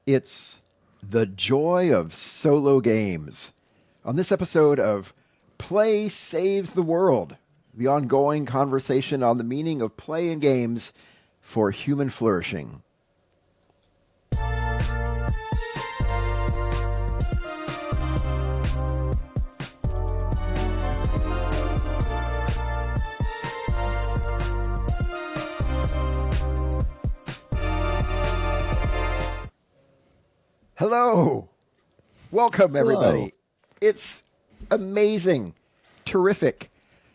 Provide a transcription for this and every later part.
It's the joy of solo games. On this episode of Play Saves the World, the ongoing conversation on the meaning of play and games for human flourishing. Hello. Welcome, everybody. Hello. It's amazing, terrific,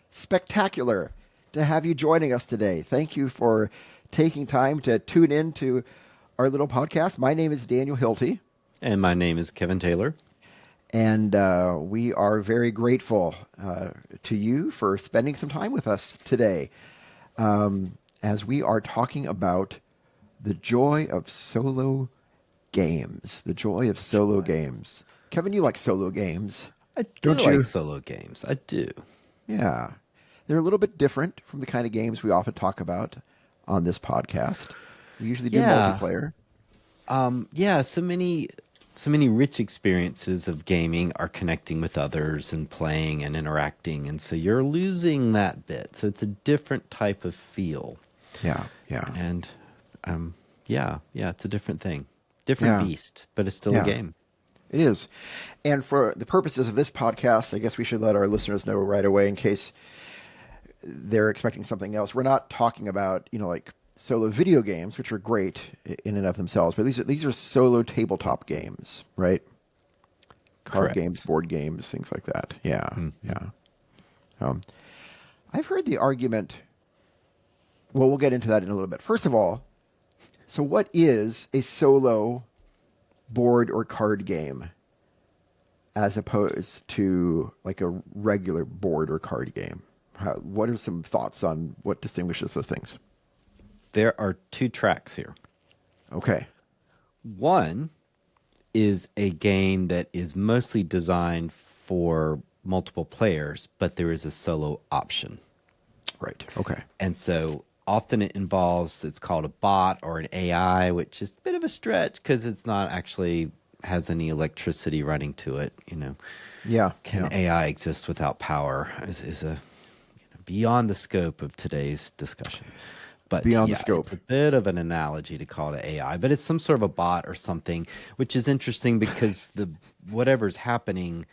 spectacular to have you joining us today. Thank you for taking time to tune in to our little podcast. My name is Daniel Hilty. And my name is Kevin Taylor. And we are very grateful to you for spending some time with us today as we are talking about the joy of solo games. The joy of solo games. Kevin, you like solo games. I do Don't you? like solo games. I do. Yeah. They're a little bit different from the kind of games we often talk about on this podcast. We usually do multiplayer. So many rich experiences of gaming are connecting with others and playing and interacting, and so you're losing that bit. So it's a different type of feel. Yeah. And it's a different thing. Different beast, but it's still a game. It is. And for the purposes of this podcast, I guess we should let our listeners know right away in case they're expecting something else. We're not talking about, like solo video games, which are great in and of themselves, but these are solo tabletop games, right? Card Correct. games, board games, things like that. Yeah. Mm-hmm. Yeah. I've heard the argument. Well, we'll get into that in a little bit. First of all, so what is a solo board or card game as opposed to like a regular board or card game? What are some thoughts on what distinguishes those things? There are two tracks here. Okay. One is a game that is mostly designed for multiple players, but there is a solo option. Right. Okay. And so often it involves, it's called a bot or an AI, which is a bit of a stretch because it's not actually has any electricity running to it. Yeah. Can AI exist without power is a beyond the scope of today's discussion. But Beyond the scope. It's a bit of an analogy to call it AI, but it's some sort of a bot or something, which is interesting because whatever's happening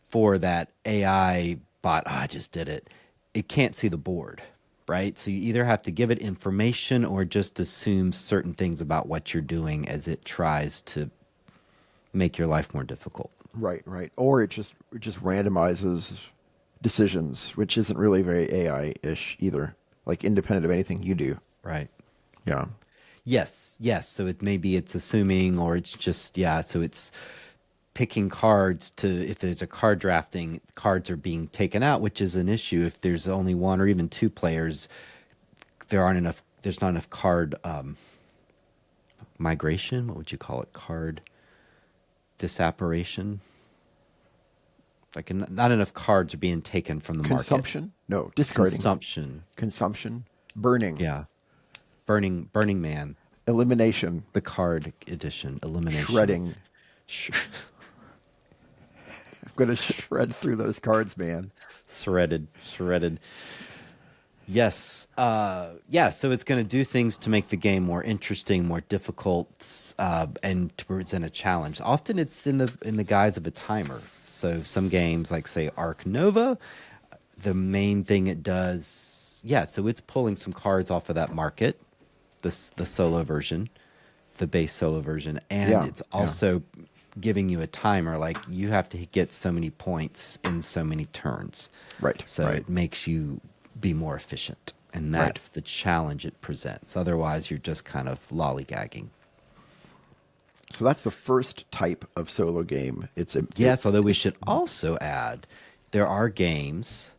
for that AI bot, I just did it. It can't see the board, right? So you either have to give it information or just assume certain things about what you're doing as it tries to make your life more difficult. Right. Or it just randomizes decisions, which isn't really very AI-ish either, like independent of anything you do. Right. Yeah. Yes. So it's assuming, or it's just, so it's picking cards if there's a card drafting, cards are being taken out, which is an issue. If there's only one or even two players, there's not enough card migration. What would you call it? Card disapparation. Like not enough cards are being taken from the Consumption? market. No, discarding. Consumption. Burning. Yeah. Burning Man. Elimination. The card edition. Elimination. Shredding. I'm going to shred through those cards, man. Shredded. Yes. So it's going to do things to make the game more interesting, more difficult, and to present a challenge. Often it's in the guise of a timer. So some games, like say Arc Nova, the main thing it does, so it's pulling some cards off of that market, the solo version, the base solo version, and it's also giving you a timer, like you have to get so many points in so many turns. Right. So it makes you be more efficient, and that's the challenge it presents. Otherwise, you're just kind of lollygagging. So that's the first type of solo game. Although we should also add, there are games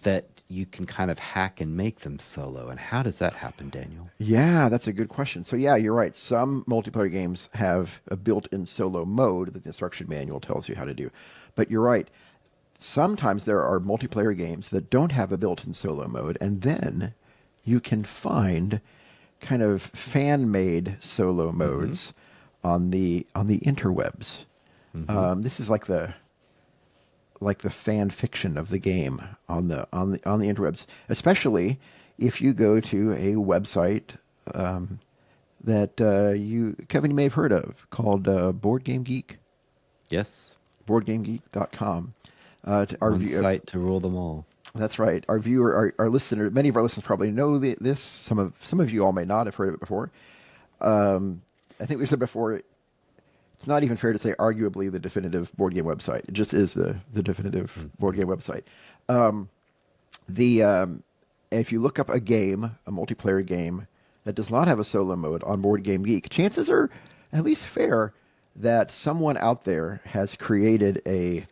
that you can kind of hack and make them solo. And how does that happen, Daniel? Yeah, that's a good question. So yeah, you're right. Some multiplayer games have a built-in solo mode that the instruction manual tells you how to do. But you're right. Sometimes there are multiplayer games that don't have a built-in solo mode, and then you can find kind of fan-made solo modes on the interwebs. This is like the fan fiction of the game on the interwebs, especially if you go to a website that Kevin, you may have heard of, called Board Game Geek, Yes. boardgamegeek.com. Our One site to rule them all. That's right. Our listener, many of our listeners probably know this. Some of you all may not have heard of it before. I think we said before, it's not even fair to say arguably the definitive board game website. It just is the definitive board game website. If you look up a multiplayer game that does not have a solo mode on Board Game Geek, chances are at least fair that someone out there has created a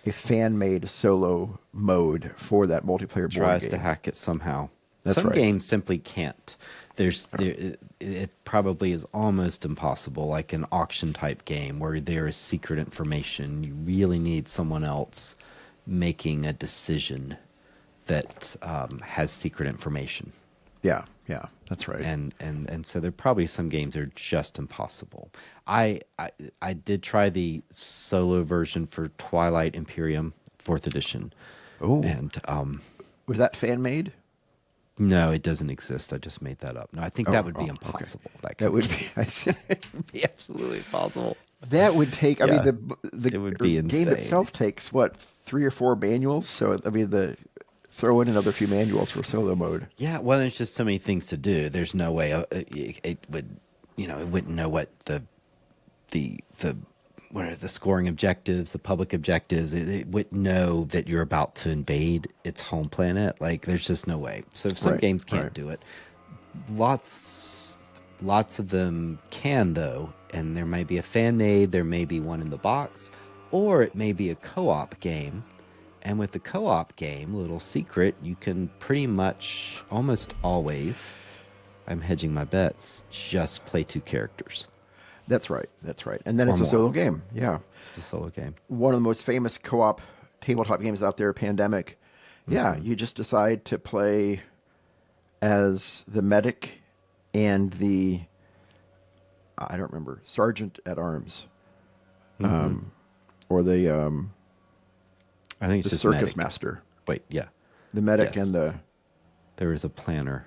fan-made solo mode for that multiplayer board Tries game. to hack it somehow. That's Some right. games simply can't. It probably is almost impossible, like an auction type game where there is secret information. You really need someone else making a decision that has secret information. Yeah, that's right. And so there are probably some games that are just impossible. I did try the solo version for Twilight Imperium 4th edition. Oh. And Was that fan-made? no, it doesn't exist. I just made that up. No, I think that would be okay. impossible. That would be. It would be absolutely impossible. That would take. I Yeah. mean, the It would be game insane. itself takes what, 3 or 4 manuals. So I mean, throw in another few manuals for solo mode. Yeah, well, there's just so many things to do. There's no way it would, it wouldn't know what the what are the scoring objectives, the public objectives. It wouldn't know that you're about to invade its home planet. Like, there's just no way. So some Right, games can't right. do it. Lots of them can, though, and there may be a fan made, there may be one in the box, or it may be a co-op game. And with the co-op game, little secret, you can pretty much almost always, I'm hedging my bets, just play 2 characters. That's right. And then Or it's a more. solo game. Yeah. It's a solo game. One of the most famous co-op tabletop games out there, Pandemic. Yeah, you just decide to play as the medic and the, I don't remember, sergeant at arms, or the I think it's the just circus medic. master, Wait, yeah. the medic Yes. and the There is a planner.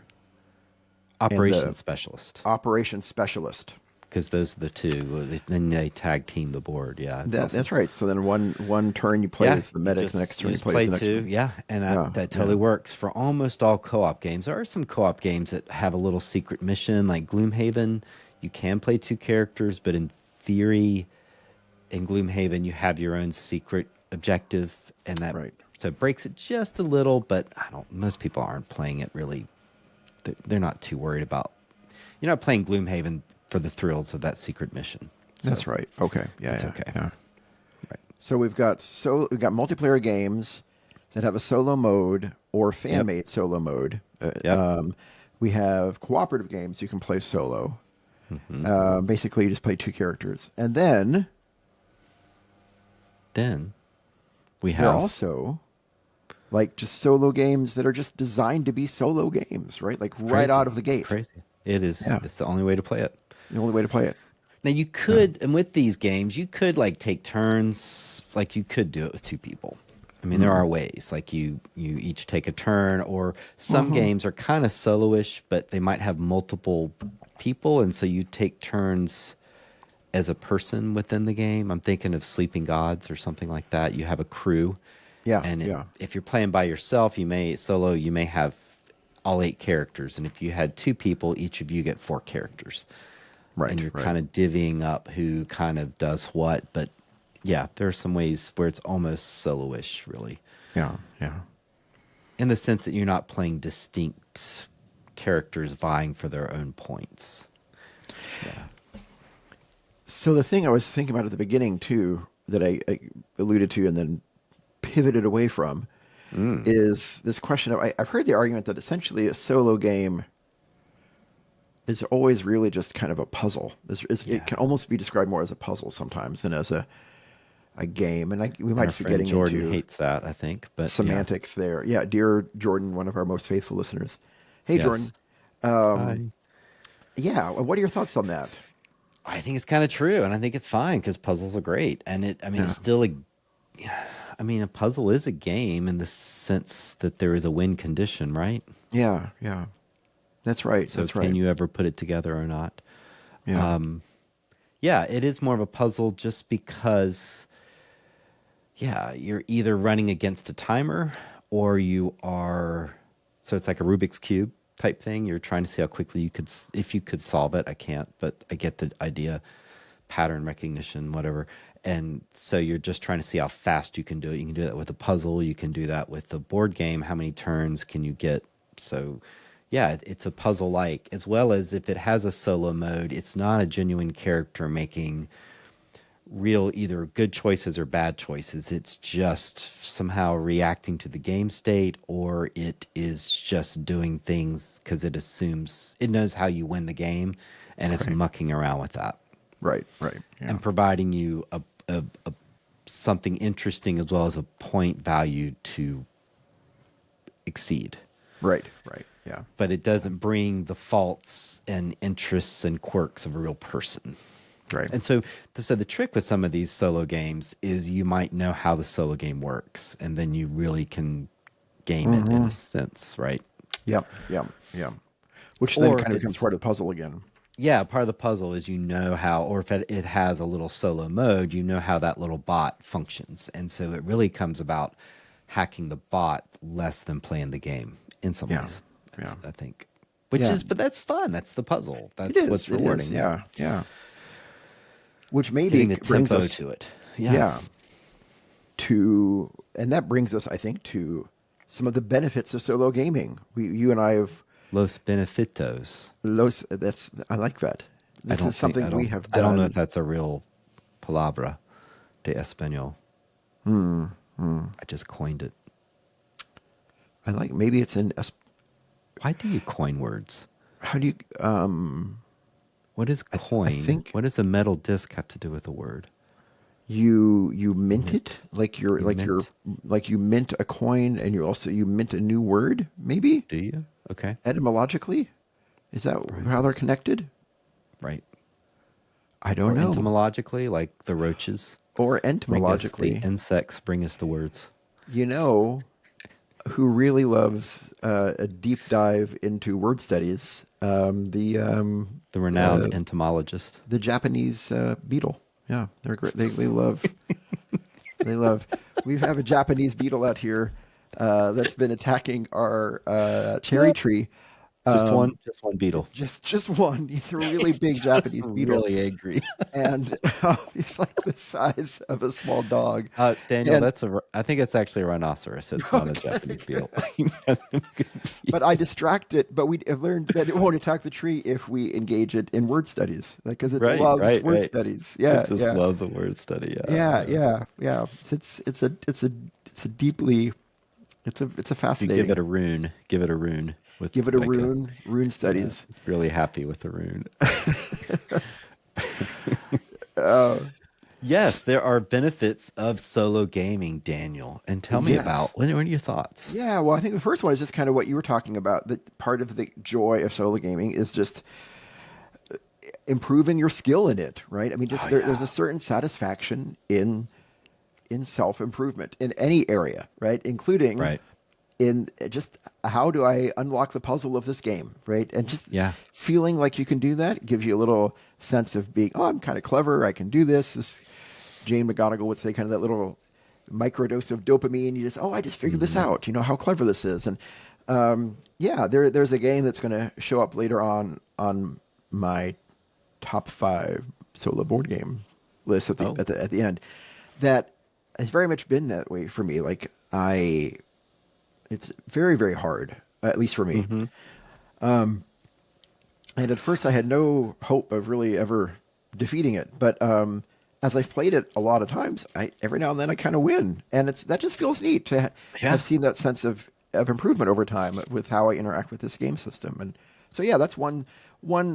Operations the- specialist. operations specialist. Because those are the 2. Then they tag team the board. Yeah. It's awesome. That's right. So then one turn you play as the medic, just- the next turn you just play as the next 2. one. Yeah, and Yeah, that totally yeah. works for almost all co-op games. There are some co-op games that have a little secret mission, like Gloomhaven. You can play 2 characters, but in theory, in Gloomhaven, you have your own secret objective, and that Right. so it breaks it just a little. But most people aren't playing it really. They're not too worried about. You're not playing Gloomhaven for the thrills of that secret mission. So That's right. Okay. Yeah. That's yeah, okay. Yeah. Right. So we've got multiplayer games that have a solo mode or fan-made solo mode. Yep. We have cooperative games you can play solo. Basically, you just play 2 characters, and then Then we there have are also like just solo games that are just designed to be solo games, right? Like right crazy. out of the gate. Crazy. It is. Yeah. It's the only way to play it. The only way to play it. Now you could, and with these games, you could like take turns. Like you could do it with 2 people. I mean, there are ways. Like you each take a turn, or some games are kind of soloish, but they might have multiple people, and so you take turns as a person within the game. I'm thinking of Sleeping Gods or something like that. You have a crew. Yeah. And yeah. if you're playing by yourself, you may have all 8 characters, and if you had 2 people, each of you get 4 characters. Right. And you're right. kind of divvying up who kind of does what. But yeah, there are some ways where it's almost soloish, really, Yeah. Yeah. in the sense that you're not playing distinct characters vying for their own points. Yeah. So the thing I was thinking about at the beginning too, that I alluded to and then pivoted away from, is this question of I've heard the argument that essentially a solo game is always really just kind of a puzzle. It can almost be described more as a puzzle sometimes than as a game. And we might Our just be friend getting Jordan into hates that, I think, but semantics there. Yeah, dear Jordan, one of our most faithful listeners. Hey, Yes. Jordan. Hi. Yeah, what are your thoughts on that? I think it's kind of true, and I think it's fine because puzzles are great, and it's still a. I mean, a puzzle is a game in the sense that there is a win condition, right? Yeah, yeah. That's right. So That's can right. you ever put it together or not? Yeah. Yeah, it is more of a puzzle just because, yeah, you're either running against a timer or you are, so it's like a Rubik's Cube type thing. You're trying to see how quickly if you could solve it. I can't, but I get the idea, pattern recognition, whatever. And so you're just trying to see how fast you can do it. You can do that with a puzzle. You can do that with a board game. How many turns can you get? So yeah, it's a puzzle like, as well as if it has a solo mode, it's not a genuine character making real either good choices or bad choices. It's just somehow reacting to the game state, or it is just doing things because it knows how you win the game, and it's Right. mucking around with that Right. Right. Yeah. and providing you a something interesting as well as a point value to exceed. Right. Right. Yeah. But it doesn't bring the faults and interests and quirks of a real person. Right. And so the trick with some of these solo games is you might know how the solo game works, and then you really can game it in a sense, right? Yeah. Yeah. Yeah. Which then Or kind if of becomes it's- part of the puzzle again. Yeah, part of the puzzle is you know how, or if it has a little solo mode, you know how that little bot functions. And so it really comes about hacking the bot less than playing the game in some Yeah. ways, Yeah. I think. Which Yeah. is, but that's fun. That's the puzzle. It That's is, what's it is, rewarding. Yeah. Yeah. Which maybe Getting the brings tempo us to it. yeah. And that brings us, I think, to some of the benefits of solo gaming. You and I have Los benefitos. I like that. I This don't is something think, we have I don't know if done. that's a real palabra de español. I just coined it. I like, maybe it's in, Why do you coin words? how do you, What is coin? think- What does a metal disc have to do with a word? you mint it like you're mint? like you mint a coin, and you mint a new word, maybe Do you? Okay. etymologically. Is that how they're connected? Right. I don't Or know. entomologically, like the roaches. Or Bring us entomologically. the insects bring us the words. You know who really loves a deep dive into word studies? The renowned entomologist. The Japanese beetle. Yeah, they're great. They love. They love. We have a Japanese beetle out here that's been attacking our cherry tree. Just one beetle. Just one. He's a really big Japanese beetle, Really angry. and he's like the size of a small dog. Daniel, And- I think it's actually a rhinoceros. It's not a Japanese beetle. But I distract it. But we have learned that it won't attack the tree if we engage it in word studies, because it loves word studies. Yeah, I just yeah. love the word study. Yeah. It's a deeply, it's a You fascinating. give it a rune. Give it a rune. Give it a rune. Rune studies. It's really happy with the rune. Yes, there are benefits of solo gaming, Daniel. And tell me Yes. about, what are your thoughts? Yeah, well, I think the first one is just kind of what you were talking about. That part of the joy of solo gaming is just improving your skill in it, right? I mean, just there's a certain satisfaction in self-improvement in any area, right? Including Right. in just how do I unlock the puzzle of this game, right? And just Yeah. feeling like you can do that gives you a little sense of being, oh, I'm kind of clever. I can do this. This Jane McGonigal would say, kind of that little microdose of dopamine. You just, oh, I just figured this out. You know how clever this is. And yeah, there's a game that's going to show up later on my top 5 solo board game list at the end that has very much been that way for me. Like it's very, very hard, at least for me. And at first I had no hope of really ever defeating it. But as I've played it a lot of times, every now and then I kind of win. And that just feels neat to have seen that sense of improvement over time with how I interact with this game system. And so, yeah, that's one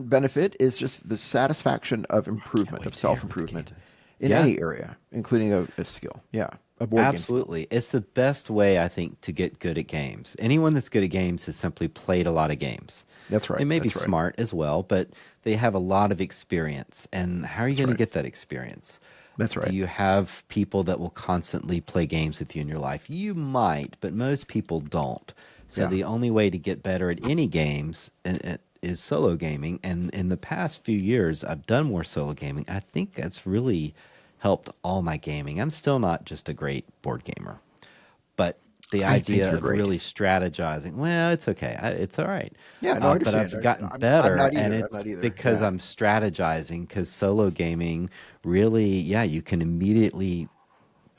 benefit, is just the satisfaction of improvement, of self-improvement in any area, including a skill. Yeah. a board game. Absolutely. It's the best way, I think, to get good at games. Anyone that's good at games has simply played a lot of games. That's right. They may be That's right. smart as well, but they have a lot of experience. And how are you going to get that experience? That's right. Do you have people that will constantly play games with you in your life? You might, but most people don't. So Yeah. the only way to get better at any games is solo gaming. And in the past few years, I've done more solo gaming. I think that's really helped all my gaming. I'm still not just a great board gamer, but the I think idea you're of great. really strategizing, well, it's okay. It's all right. Yeah, no, I But understand. I've gotten I'm better, not and either. I'm it's not either. because Yeah. I'm strategizing. Because solo gaming, really, yeah, you can immediately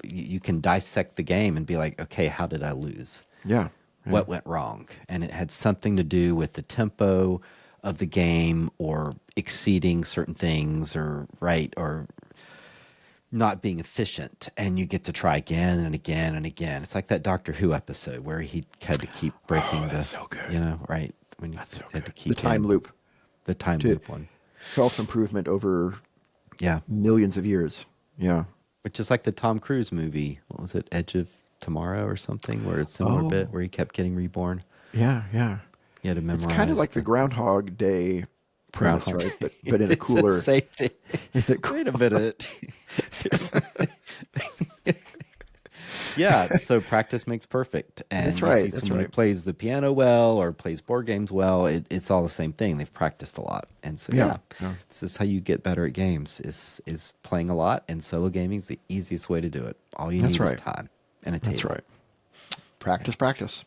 you can dissect the game and be like, okay, how did I lose? Yeah. Yeah. What went wrong? And it had something to do with the tempo of the game, or exceeding certain things, or not being efficient, and you get to try again and again and again. It's like that Doctor Who episode where he had to keep breaking that's so good. when you That's so had to good. keep The time loop. the time To- loop one. Self-improvement over Yeah, millions of years. Yeah. which is like the Tom Cruise movie. What was it, Edge of Tomorrow or something, where it's a similar bit where he kept getting reborn. Yeah. Yeah. He had to memorize. It's kind of like the Groundhog Day premise, Groundhog. right? But in a It's the cooler. same thing. Wait a minute. Yeah, so practice makes perfect. And That's right, you see that's someone who right. plays the piano well or plays board games well, it's all the same thing. They've practiced a lot. And so, Yeah, yeah. this is how you get better at games, is playing a lot, and solo gaming is the easiest way to do it. All you That's need right. is time and a table. That's right. Practice.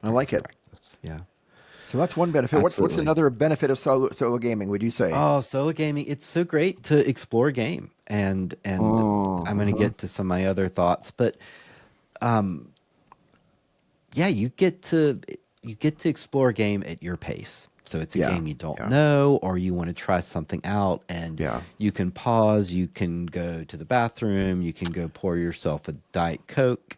I like it. Practice, yeah. So that's one benefit. What's Absolutely. another benefit of solo gaming, would you say? Oh, solo gaming, it's so great to explore a game. And I'm going to get to some of my other thoughts, but yeah, you get to explore a game at your pace. So it's a Yeah, game you don't yeah. know, or you want to try something out, and Yeah. you can pause, you can go to the bathroom, you can go pour yourself a Diet Coke.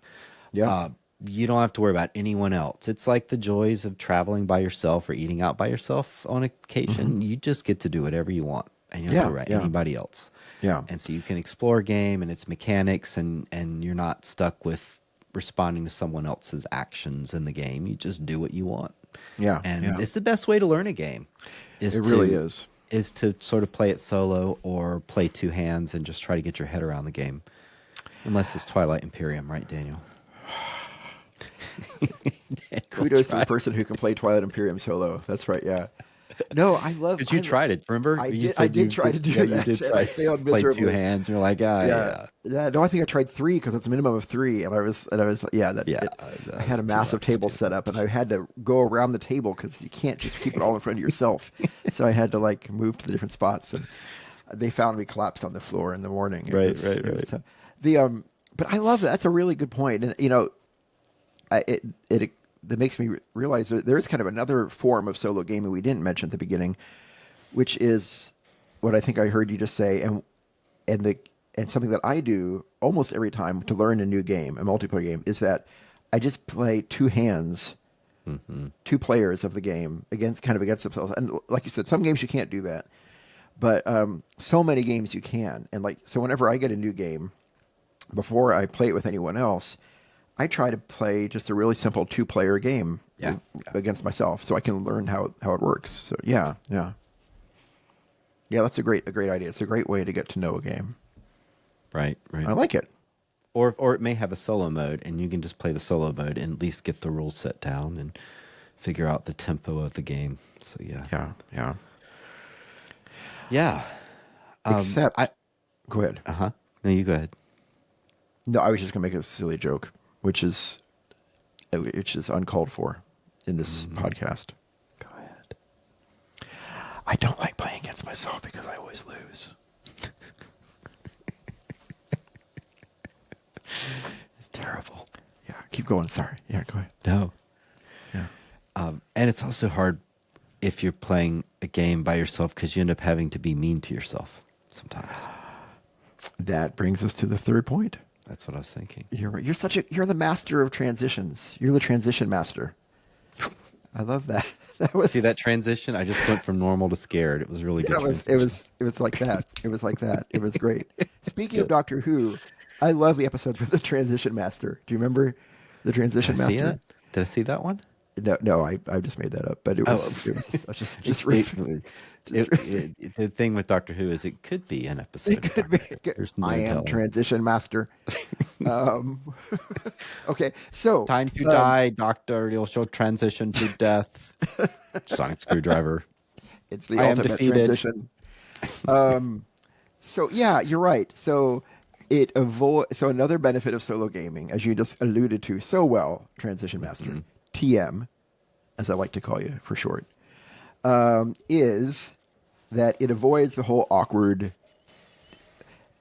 Yeah. You don't have to worry about anyone else. It's like the joys of traveling by yourself or eating out by yourself on occasion. You just get to do whatever you want, and you don't have to worry about Mm-hmm. Yeah. anybody else. Yeah. And so you can explore a game and its mechanics, and you're not stuck with responding to someone else's actions in the game. You just do what you want. Yeah. And yeah. it's the best way to learn a game. It really is. Is to sort of play it solo or play two hands and just try to get your head around the game. Unless it's Twilight Imperium, right, Daniel? Kudos to the person who can play Twilight Imperium solo. That's right. Yeah. No, I love. Because you tried it, remember? I You did- said I did you try to do You that, did and try I to failed play two miserably. hands. You're like, yeah. Yeah. No, I think I tried 3 because it's a minimum of 3, and I was Yeah, I had a that's massive too table much. set up, and I had to go around the table because you can't just keep it all in front of yourself. So I had to like move to the different spots, and they found me collapsed on the floor in the morning. It Right, was right. tough. But I love that. That's a really good point, and that makes me realize there is kind of another form of solo gaming we didn't mention at the beginning, which is what I think I heard you just say, and something that I do almost every time to learn a new game, a multiplayer game, is that I just play two hands, two players of the game against themselves. And like you said, some games you can't do that, but so many games you can. And so whenever I get a new game, before I play it with anyone else, I try to play just a really simple 2-player game Yeah. against myself, so I can learn how it works. So yeah. That's a great idea. It's a great way to get to know a game. Right. I like it. Or it may have a solo mode, and you can just play the solo mode and at least get the rules set down and figure out the tempo of the game. So yeah. Yeah. Except, go ahead. No, you go ahead. No, I was just gonna make a silly joke, which is uncalled for in this podcast. Go ahead. I don't like playing against myself because I always lose. It's terrible. Yeah, keep going. Sorry. Yeah, go ahead. No. Yeah. And it's also hard if you're playing a game by yourself, because you end up having to be mean to yourself sometimes. That brings us to the third point. That's what I was thinking. You're right. You're the master of transitions. You're the transition master. I love that. That was See that transition? I just went from normal to scared. It was really good. It was like that. It was like that. It was great. Speaking of good. Doctor Who, I love the episodes with the transition master. Do you remember the Did I transition see master? it? Did I see that one? No, no, I just made that up, but Oh, it was it, just it, just riff. the thing with Doctor Who is it could be an It episode of could be. Doctor Who. There's I no am telling. transition master. Um, okay, so Time to die, Doctor. You'll show transition to death. Sonic screwdriver. it's the I am ultimate defeated. transition. Um, so yeah, you're right. So so another benefit of solo gaming, as you just alluded to so well, transition master, TM, as I like to call you for short, is that it avoids the whole awkward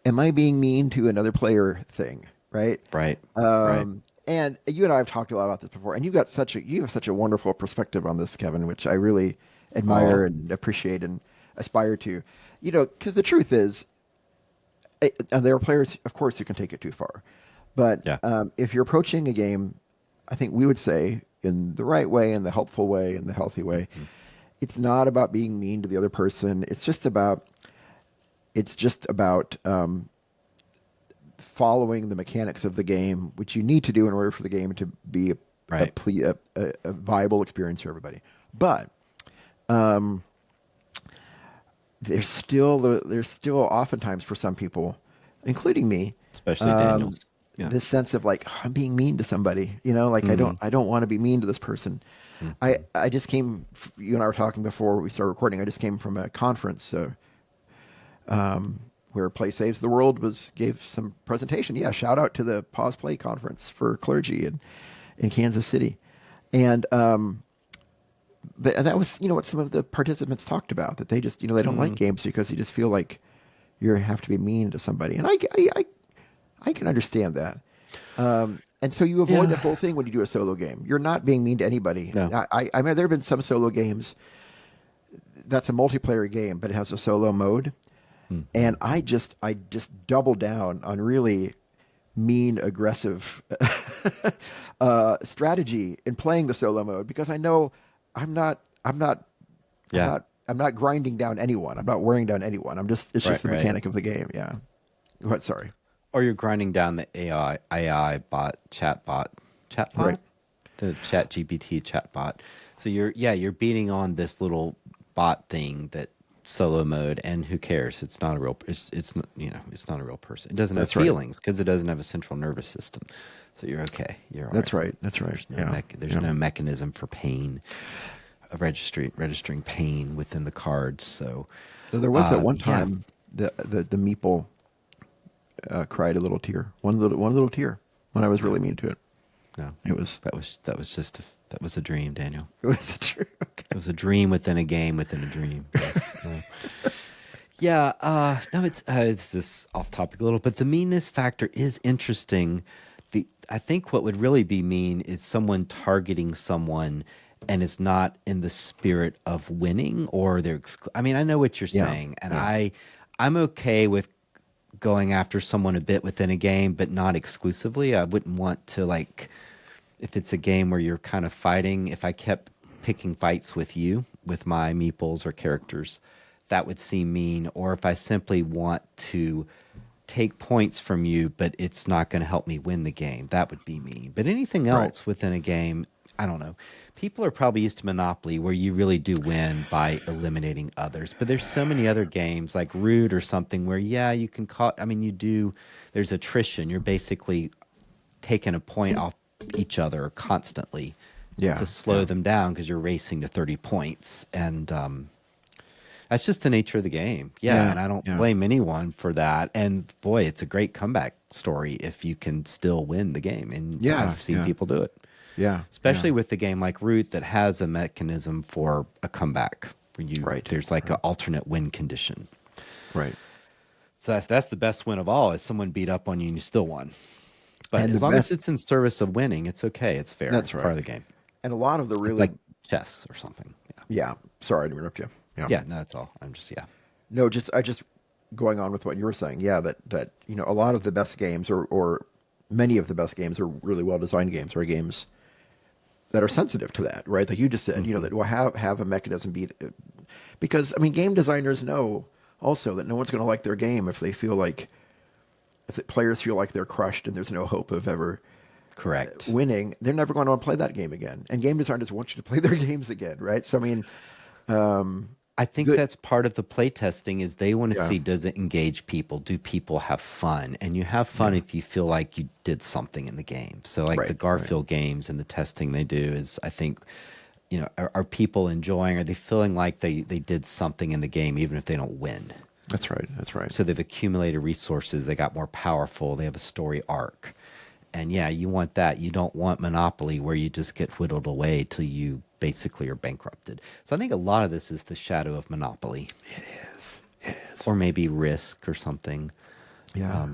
"am I being mean to another player" thing, right? Right. Right. And you and I have talked a lot about this before, and you have such a wonderful perspective on this, Kevin, which I really Oh, admire and appreciate and aspire to. You know, because the truth is, and there are players, of course, who can take it too far. But yeah. if you're approaching a game, I think we would say in the right way, in the helpful way, in the healthy way, it's not about being mean to the other person. It's just about following the mechanics of the game, which you need to do in order for the game to be Right. a viable experience for everybody. But there's still oftentimes for some people, including me, Especially Daniels. um, Yeah. this sense of like, "Oh, I'm being mean to somebody, you know, like Mm-hmm. I don't want to be mean to this person." I just came. You and I were talking before we started recording. I just came from a conference where Play Saves the World gave some presentation. Yeah, shout out to the Pause Play conference for clergy in Kansas City, and that was what some of the participants talked about, that they just they don't like games because you just feel like you have to be mean to somebody, and I can understand that. And so you avoid Yeah. that whole thing when you do a solo game. You're not being mean to anybody. No. I mean, there have been some solo games that's a multiplayer game, but it has a solo mode, and I just double down on really mean, aggressive strategy in playing the solo mode, because I know I'm not I'm not Yeah. I'm not grinding down anyone. I'm not wearing down anyone. It's Right. just the Right. mechanic of the game. Yeah. What? Sorry. Or you're grinding down the AI chatbot, Right. the Chat GPT chatbot. So you're beating on this little bot thing that solo mode, and who cares? It's not a real. It's not it's not a real person. It doesn't have That's right. feelings because it doesn't have a central nervous system. So you're okay. You're all That's right. right. That's right. There's no Yeah. there's Yeah. no mechanism for pain, registering pain within the cards. So So there was that one yeah. time the meeple cried a little tear, one little tear, when I was really mean to it. No, It was that was a dream, Daniel. it was true. Okay. It was a dream within a game within a dream. Yes. Yeah. No, it's this off topic a little, but the meanness factor is interesting. I think what would really be mean is someone targeting someone, and it's not in the spirit of winning, or I mean, I know what you're Yeah. saying, and Yeah. I'm okay with going after someone a bit within a game, but not exclusively. I wouldn't want to, like, if it's a game where you're kind of fighting, if I kept picking fights with you, with my meeples or characters, that would seem mean. Or if I simply want to take points from you, but it's not going to help me win the game, that would be mean. But anything Right. else within a game, I don't know. People are probably used to Monopoly, where you really do win by eliminating others. But there's so many other games like Root or something where, yeah, you can call. I mean, you do. There's attrition. You're basically taking a point off each other constantly Yeah. to slow Yeah. them down because you're racing to 30 points, and that's just the nature of the game. Yeah, Yeah. and I don't Yeah. blame anyone for that. And boy, it's a great comeback story if you can still win the game, and Yeah. I've seen Yeah. people do it. Yeah. Especially Yeah. with the game like Root that has a mechanism for a comeback where Right. there's like an alternate win condition. Right. So that's the best win of all, is someone beat up on you and you still won. But And as the long best. as it's in service of winning, it's okay. It's fair. That's It's part right. of the game. And a lot of the It's really. like chess or something. Yeah. Yeah. Sorry to interrupt you. Yeah. Yeah, no, that's all. I'm just No, just going on with what you were saying. Yeah, that a lot of the best games, or many of the best games, are really well designed games, or games that are sensitive to that, right? Like you just said, that will have a mechanism because I mean, game designers know also that no one's going to like their game if they feel like if the players feel like they're crushed and there's no hope of ever Correct. winning, they're never going to want to play that game again. And game designers want you to play their games again, right? So I mean, I think good. that's part of the play testing is they want to Yeah, see, does it engage people? Do people have fun? And you have fun yeah, if you feel like you did something in the game. So like the right, right. Garfield games and the testing they do is, I think, are people enjoying, are they feeling like they did something in the game, even if they don't win? That's right. That's right. So they've accumulated resources, they got more powerful, they have a story arc. And yeah, you want that. You don't want Monopoly where you just get whittled away till you basically are bankrupted. So I think a lot of this is the shadow of Monopoly. It is. It is. Or maybe Risk or something. Yeah.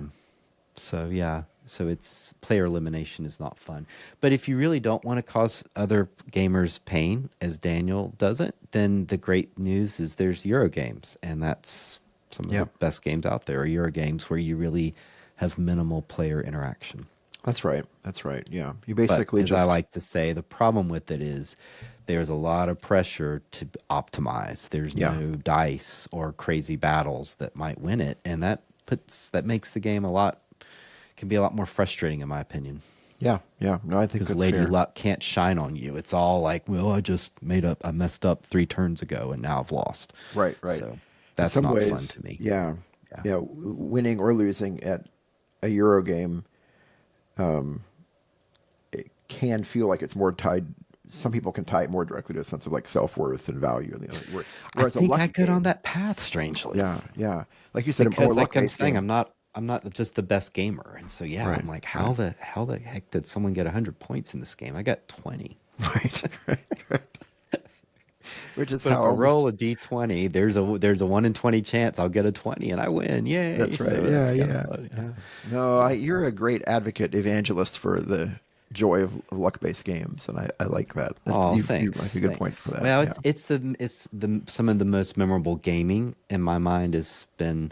So yeah, so it's player elimination is not fun. But if you really don't want to cause other gamers pain, as Daniel doesn't, then the great news is there's Euro games, and that's some of Yeah. the best games out there are Euro games where you really have minimal player interaction. That's right. That's right. Yeah. You But basically as I like to say, the problem with it is there's a lot of pressure to optimize. There's Yeah. no dice or crazy battles that might win it, and that makes the game can be a lot more frustrating in my opinion. Yeah. Yeah. No, I think Because that's Lady fair. Luck can't shine on you. It's all like, well, I messed up 3 turns ago and now I've lost. Right. Right. So In that's some not ways, fun to me. yeah. Yeah. Yeah. Winning or losing at a Euro game, it can feel like it's more tied. Some people can tie it more directly to a sense of like self-worth and value. I Whereas a think I lucky got on game, that path strangely. yeah, yeah. Like you said, a more Because like I'm luck-based saying, game. I'm not just the best gamer. And so yeah, Right. I'm like, Right. how the heck did someone get 100 points in this game? I got 20. Right. Right. Right. Which is But if how I almost. roll a d20, there's a 1 in 20 chance I'll get a 20 and I win. Yay. That's right. So Yeah. that's kind Yeah. of fun. Yeah. No, you're a great advocate, evangelist for the joy of luck-based games, and I like that. Oh, You thanks. make a good Thanks. point for that. Well, Yeah. it's the some of the most memorable gaming in my mind has been,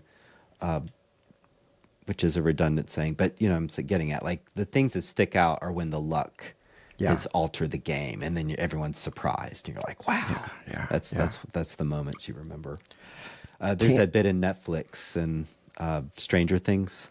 which is a redundant saying, but I'm getting at like the things that stick out are when the luck Yeah. has altered the game, and then everyone's surprised, and you're like, wow, Yeah. that's the moments you remember. There's Can't. that bit in Netflix and Stranger Things.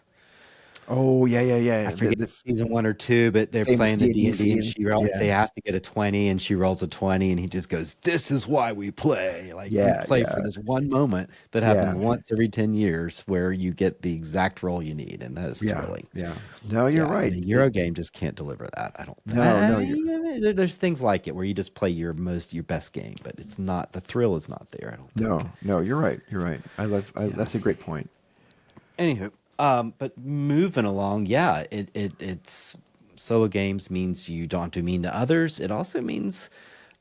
Oh yeah. Yeah. Yeah. I forget season 1 or 2, but they're famous playing the D&D D&D and scene. they Yeah. have to get a 20 and she rolls a 20 and he just goes, "This is why we play." Like Yeah. we play Yeah. for this one moment that happens Yeah. once every 10 years where you get the exact roll you need, and that is Yeah. thrilling. Yeah. No, you're Yeah, right. and a Euro game just can't deliver that. I don't think. No, no, you're There's things like it where you just play your best game, but it's not, the thrill is not there, I don't think. no, you're right. You're right. That's a great point. Anywho, but moving along, yeah, it's solo games means you don't have to be mean to others. It also means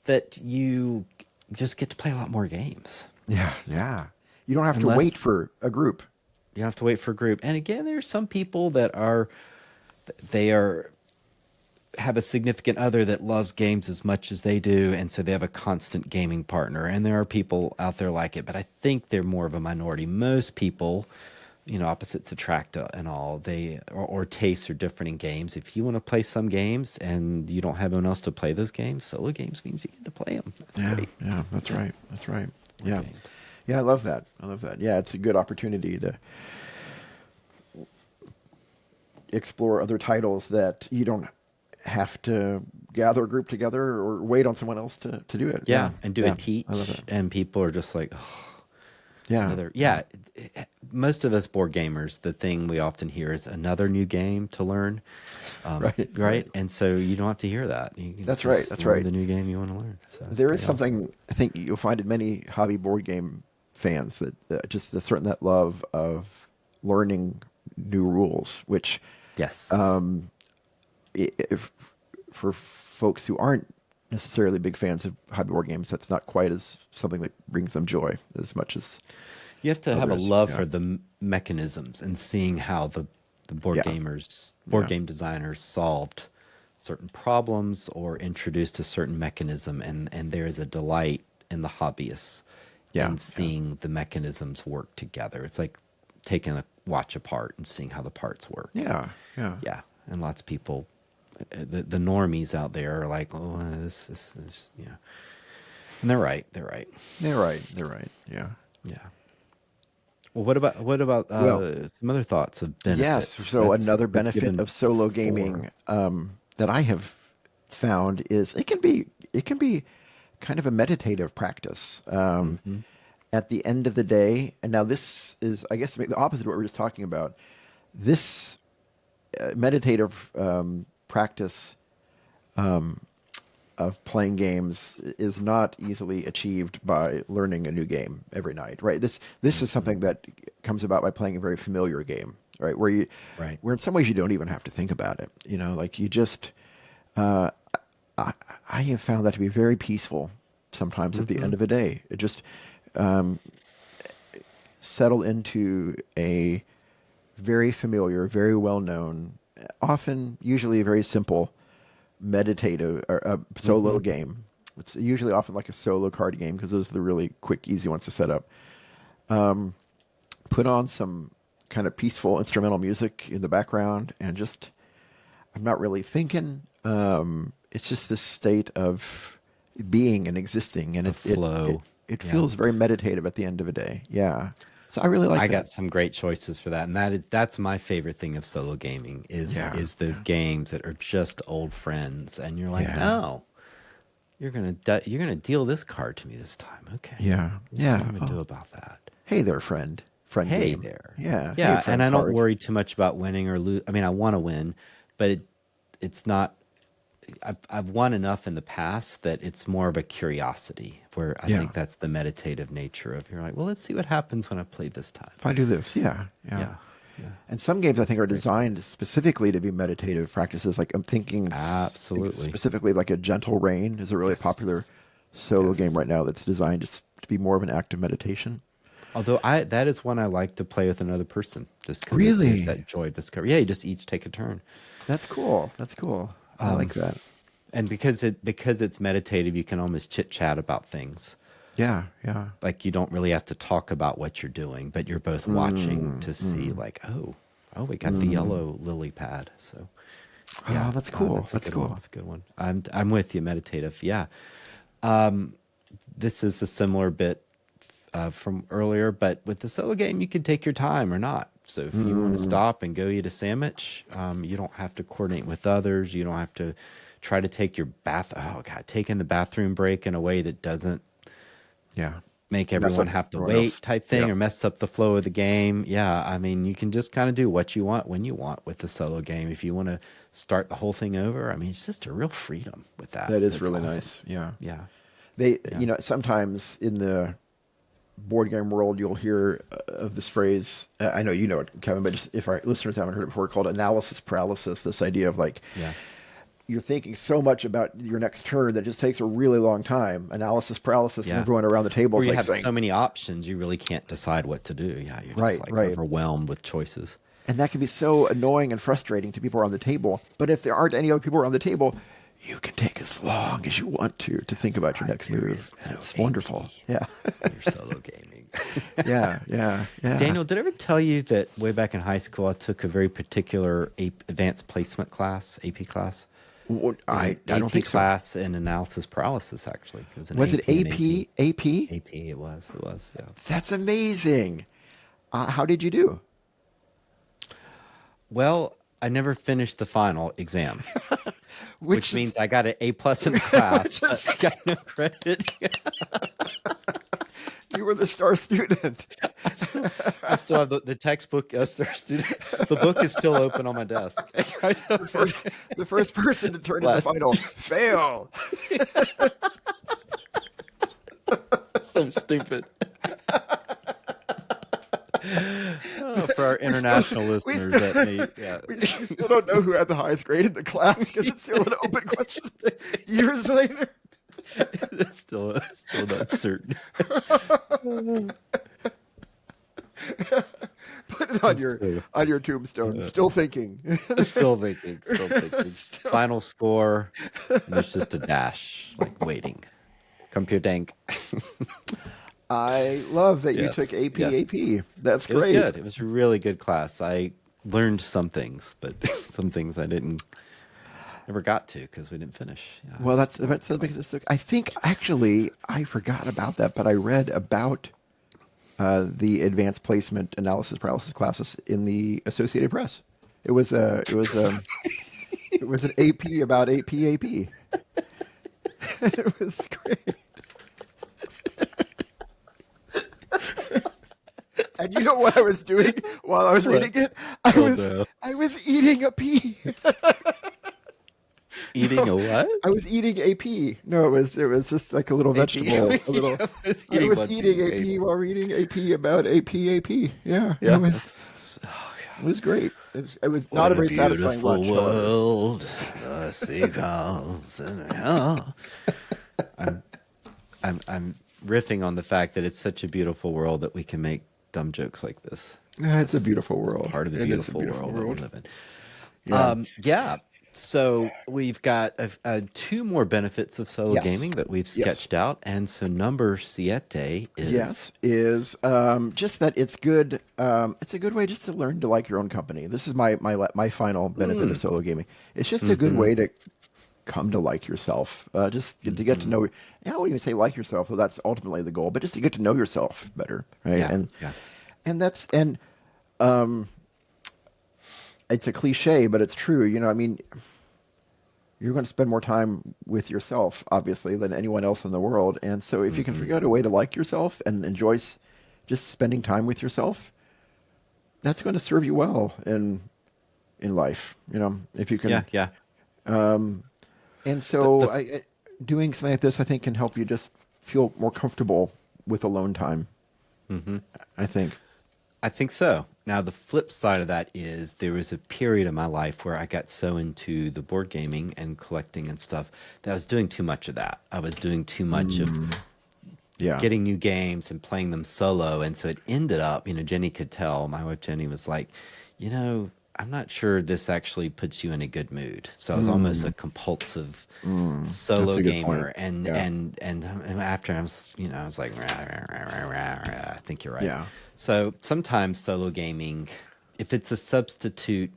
that you just get to play a lot more games. Yeah, yeah. You don't have to Unless- wait for a group. You don't have to wait for a group. And again, there's some people that have a significant other that loves games as much as they do, and so they have a constant gaming partner. And there are people out there like it, but I think they're more of a minority. Most people, opposites attract and all. Or tastes are different in games. If you want to play some games and you don't have anyone else to play those games, solo games means you get to play them. That's great. Yeah, that's right. That's right. Yeah. games. Yeah, I love that. Yeah, it's a good opportunity to explore other titles that you don't have to gather a group together or wait on someone else to do it. Yeah, and do yeah, a teach, I love it. and people are just like, oh, Yeah. most of us board gamers, the thing we often hear is another new game to learn. Right. And so you don't have to hear that. You can That's just right, that's learn right. the new game you want to learn. So it's There is pretty something I think you'll find in many hobby board game fans that just the certain that love of learning new rules, which awesome. Yes. if for folks who aren't necessarily big fans of hobby board games, that's not quite as something that brings them joy as much as You have to have a others, love yeah. for the mechanisms and seeing how the board Yeah. board Yeah. game designers solved certain problems or introduced a certain mechanism, and there is a delight in the hobbyists Yeah, in seeing the mechanisms work together. It's like taking a watch apart and seeing how the parts work. yeah. Yeah, and lots of people, the normies out there are like, oh, this, yeah, and they're right. They're right. Yeah. Yeah. Well, what about Well, some other thoughts of yes. benefits? So another We've benefit given of solo 4. gaming that I have found is it can be kind of a meditative practice. Hmm. At the end of the day, and now this is, I guess, the opposite of what we were just talking about. This meditative practice of playing games is not easily achieved by learning a new game every night, right? This is Hmm. something that comes about by playing a very familiar game, right? Right. Where in some ways you don't even have to think about it, like you just. Uh, I have found that to be very peaceful. Sometimes at the Hmm. end of a day, it just settle into a very familiar, very well known, often usually a very simple meditative or solo Hmm. game. It's usually often like a solo card game because those are the really quick, easy ones to set up. Put on some kind of peaceful instrumental music in the background and just, I'm not really thinking. It's just this state of being and existing, and The flow. it Yeah. feels very meditative at the end of a day. Yeah. So I really like I that. got some great choices for that, and that's my favorite thing of solo gaming Yeah. is those Yeah. games that are just old friends, and you're like, Yeah. oh, you're gonna deal this card to me this time. Okay, Yeah. let's see what Yeah. I'm gonna Oh, do about that. hey there, friend. Friend Hey game. there. Yeah. Hey, Yeah, and friend I don't card. worry too much about winning or lose. I mean, I want to win, but it's not. I've won enough in the past that it's more of a curiosity. Where I Yeah. think that's the meditative nature of you're like, well, let's see what happens when I play this time. If I do this, yeah. Yeah. Yeah, yeah, And some games I that's think are great. designed specifically to be meditative practices. Like I'm thinking Absolutely. specifically like a Gentle Rain is a really popular Yes. solo game Yes. right now that's designed to be more of an act of meditation. Although that is one I like to play with another person, just because there's Really? that joy of discovery. Yeah, you just each take a turn. That's cool. That's cool. I like that. And because it's meditative, you can almost chit chat about things. Yeah. Yeah. Like you don't really have to talk about what you're doing, but you're both watching Mm, to see mm, like, oh, we got the mm. yellow lily pad. So Oh, yeah, that's cool. that's a That's good one. cool. That's a good one. I'm with you, meditative. Yeah, this is a similar bit from earlier, but with the solo game, you can take your time or not. So if you want to Mm, stop and go eat a sandwich, you don't have to coordinate with others. You don't have to try to take your taking the bathroom break in a way that doesn't yeah. make Mess everyone up have to everyone else. wait type Yeah. thing or mess up the flow of the game. Yeah, I mean, you can just kind of do what you want when you want with the solo game. If you want to start the whole thing over, I mean, it's just a real freedom with that. That is That's really awesome. nice. Yeah. Yeah, They, yeah, sometimes in the board game world, you'll hear of this phrase. I know you know it, Kevin, but just if our listeners haven't heard it before, called analysis paralysis. This idea of like yeah. you're thinking so much about your next turn that it just takes a really long time. Analysis paralysis, and Yeah. everyone around the table Or is you like have saying, so many options, you really can't decide what to do. Yeah, you're just right, like right. overwhelmed with choices. And that can be so annoying and frustrating to people around the table. But if there aren't any other people around the table, you can take as long as you want to think about your Right, next there move. is And no it's wonderful. AP Yeah. when you're solo gaming. Yeah, yeah, yeah. Daniel, did I ever tell you that way back in high school, I took a very particular advanced placement class, AP class? It was I an don't AP think so. class in analysis paralysis, actually. It was an Was it AP and AP. AP? AP? AP, it was, yeah. That's amazing. How did you do? Well, I never finished the final exam, Which which is means I got an A plus in the class, which but is I got no credit. you were the star student. I still have the textbook. Student, the book is still open on my desk. The first the first person to turn in the Class. final fail. So stupid. Oh, for our international We listeners, still, that may, yeah, we still don't know who had the highest grade in the class because it's still an open question years later. it's still not certain. Put it on It's true. your tombstone. Still thinking. Still thinking. Still thinking. Still- Final score. And there's just a dash, like waiting. Computing. I love that you Yes. took AP. Yes. AP. That's It was great. good. It was a really good class. I learned some things, but some things I never got to because we didn't finish. Yeah, Well, it's that's so because I think actually I forgot about that, but I read about the advanced placement analysis paralysis classes in the Associated Press. It was an AP about AP. It was great. And you know what I was doing while I was reading it? Oh, no. I was eating a pea. Eating a what? I was eating a pea. No, it was just like a little vegetable. A little. I was eating a pea while reading a pea about AP. Yeah, Yeah. it was great. It was not What a very satisfying beautiful lunch, however. world. The seagulls and I'm riffing on the fact that it's such a beautiful world that we can make dumb jokes like this. Yeah, it's a beautiful world. Part of the It is a beautiful world that we live in. Yeah. Yeah. So we've got two more benefits of solo Yes. gaming that we've Yes. sketched out, and so number siete is just that it's good. It's a good way just to learn to like your own company. This is my final benefit of solo gaming. It's just a good way to come to like yourself. Just to get to know. I wouldn't even say like yourself, though that's ultimately the goal. But just to get to know yourself better, right? Yeah, And yeah. and that's and it's a cliche, but it's true. I mean, you're going to spend more time with yourself, obviously, than anyone else in the world. And so if you can figure out a way to like yourself and enjoy just spending time with yourself, that's going to serve you well in life. If you can. Yeah. And so doing something like this, I think, can help you just feel more comfortable with alone time. I think. I think so. Now, the flip side of that is there was a period of my life where I got so into the board gaming and collecting and stuff that I was doing too much of that. I was doing too much of getting new games and playing them solo. And so it ended up, Jenny could tell, my wife Jenny was like, I'm not sure this actually puts you in a good mood. So I was almost a compulsive solo gamer. And after I was, I was like, I think you're right. Yeah. So sometimes solo gaming, if it's a substitute,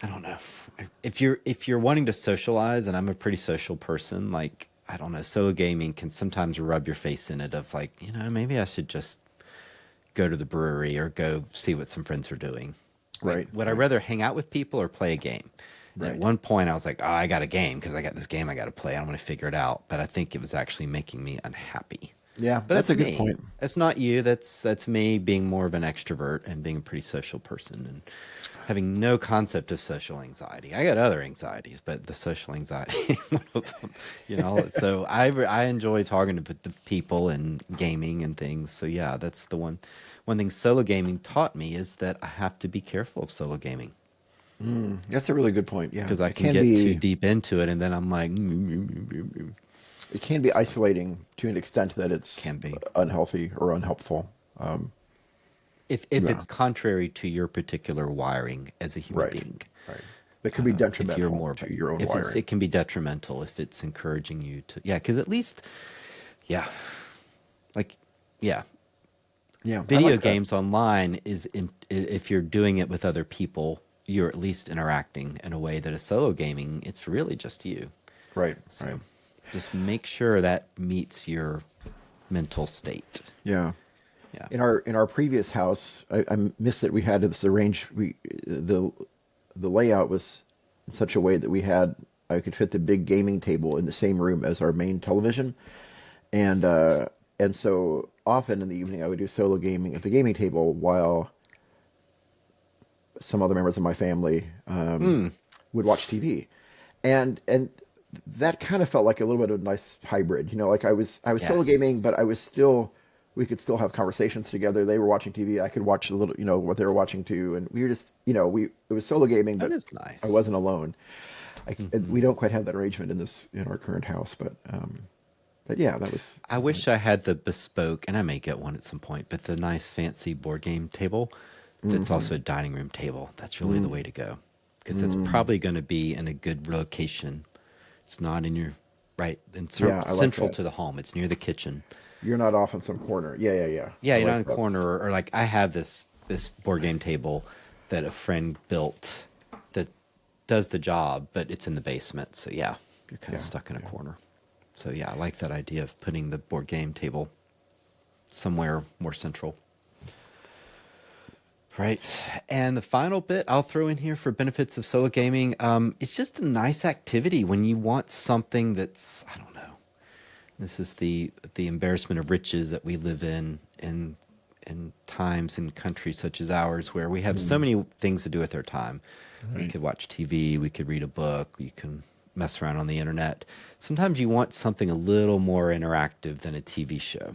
I don't know. If you're wanting to socialize, and I'm a pretty social person, like, I don't know, solo gaming can sometimes rub your face in it of like, maybe I should just go to the brewery or go see what some friends are doing. Right. Would I rather hang out with people or play a game? Right. At one point I was like, I got a game because I got this game I got to play. I want to figure it out. But I think it was actually making me unhappy. Yeah, But that's a good me. point. That's not you. That's me being more of an extrovert and being a pretty social person and having no concept of social anxiety. I got other anxieties, but the social anxiety, one of them, So I enjoy talking to the people and gaming and things. So yeah, that's the one thing solo gaming taught me is that I have to be careful of solo gaming. That's a really good point. Yeah, Because I can get too deep into it, and then I'm like, it can be isolating to an extent that it's Can be. unhealthy or unhelpful. if it's contrary to your particular wiring as a human being. Right. It could be detrimental If you're more to your own if wiring. it can be detrimental if it's encouraging you to, because at least, like, Yeah, I video like that. games online if you're doing it with other people, you're at least interacting in a way that a solo gaming, it's really just you. Right. So Right. just make sure that meets your mental state. Yeah. Yeah. In our previous house, I missed that we had this arranged. The layout was in such a way that I could fit the big gaming table in the same room as our main television, and so often in the evening I would do solo gaming at the gaming table while some other members of my family would watch TV, and that kind of felt like a little bit of a nice hybrid. Like I was solo Yes. gaming, but we could still have conversations together. They were watching TV. I could watch a little, what they were watching too. And we were just, it was solo gaming, but That is nice. I wasn't alone. We don't quite have that arrangement in our current house, but yeah, that was. I wish I had the bespoke, and I may get one at some point, but the nice fancy board game table that's also a dining room table. That's really the way to go, because it's probably going to be in a good location. It's not in your Yeah, I like central that. to the home. It's near the kitchen. You're not off in some corner. Yeah. Yeah, I you're not in like a that. corner, or like I have this board game table that a friend built that does the job, but it's in the basement. So yeah, you're kind of stuck in a corner. So yeah, I like that idea of putting the board game table somewhere more central. Right. And the final bit I'll throw in here for benefits of solo gaming, it's just a nice activity when you want something that's, I don't know. This is the embarrassment of riches that we live in times in countries such as ours where we have so many things to do with our time. Right. We could watch TV, we could read a book, you can mess around on the internet. Sometimes you want something a little more interactive than a TV show.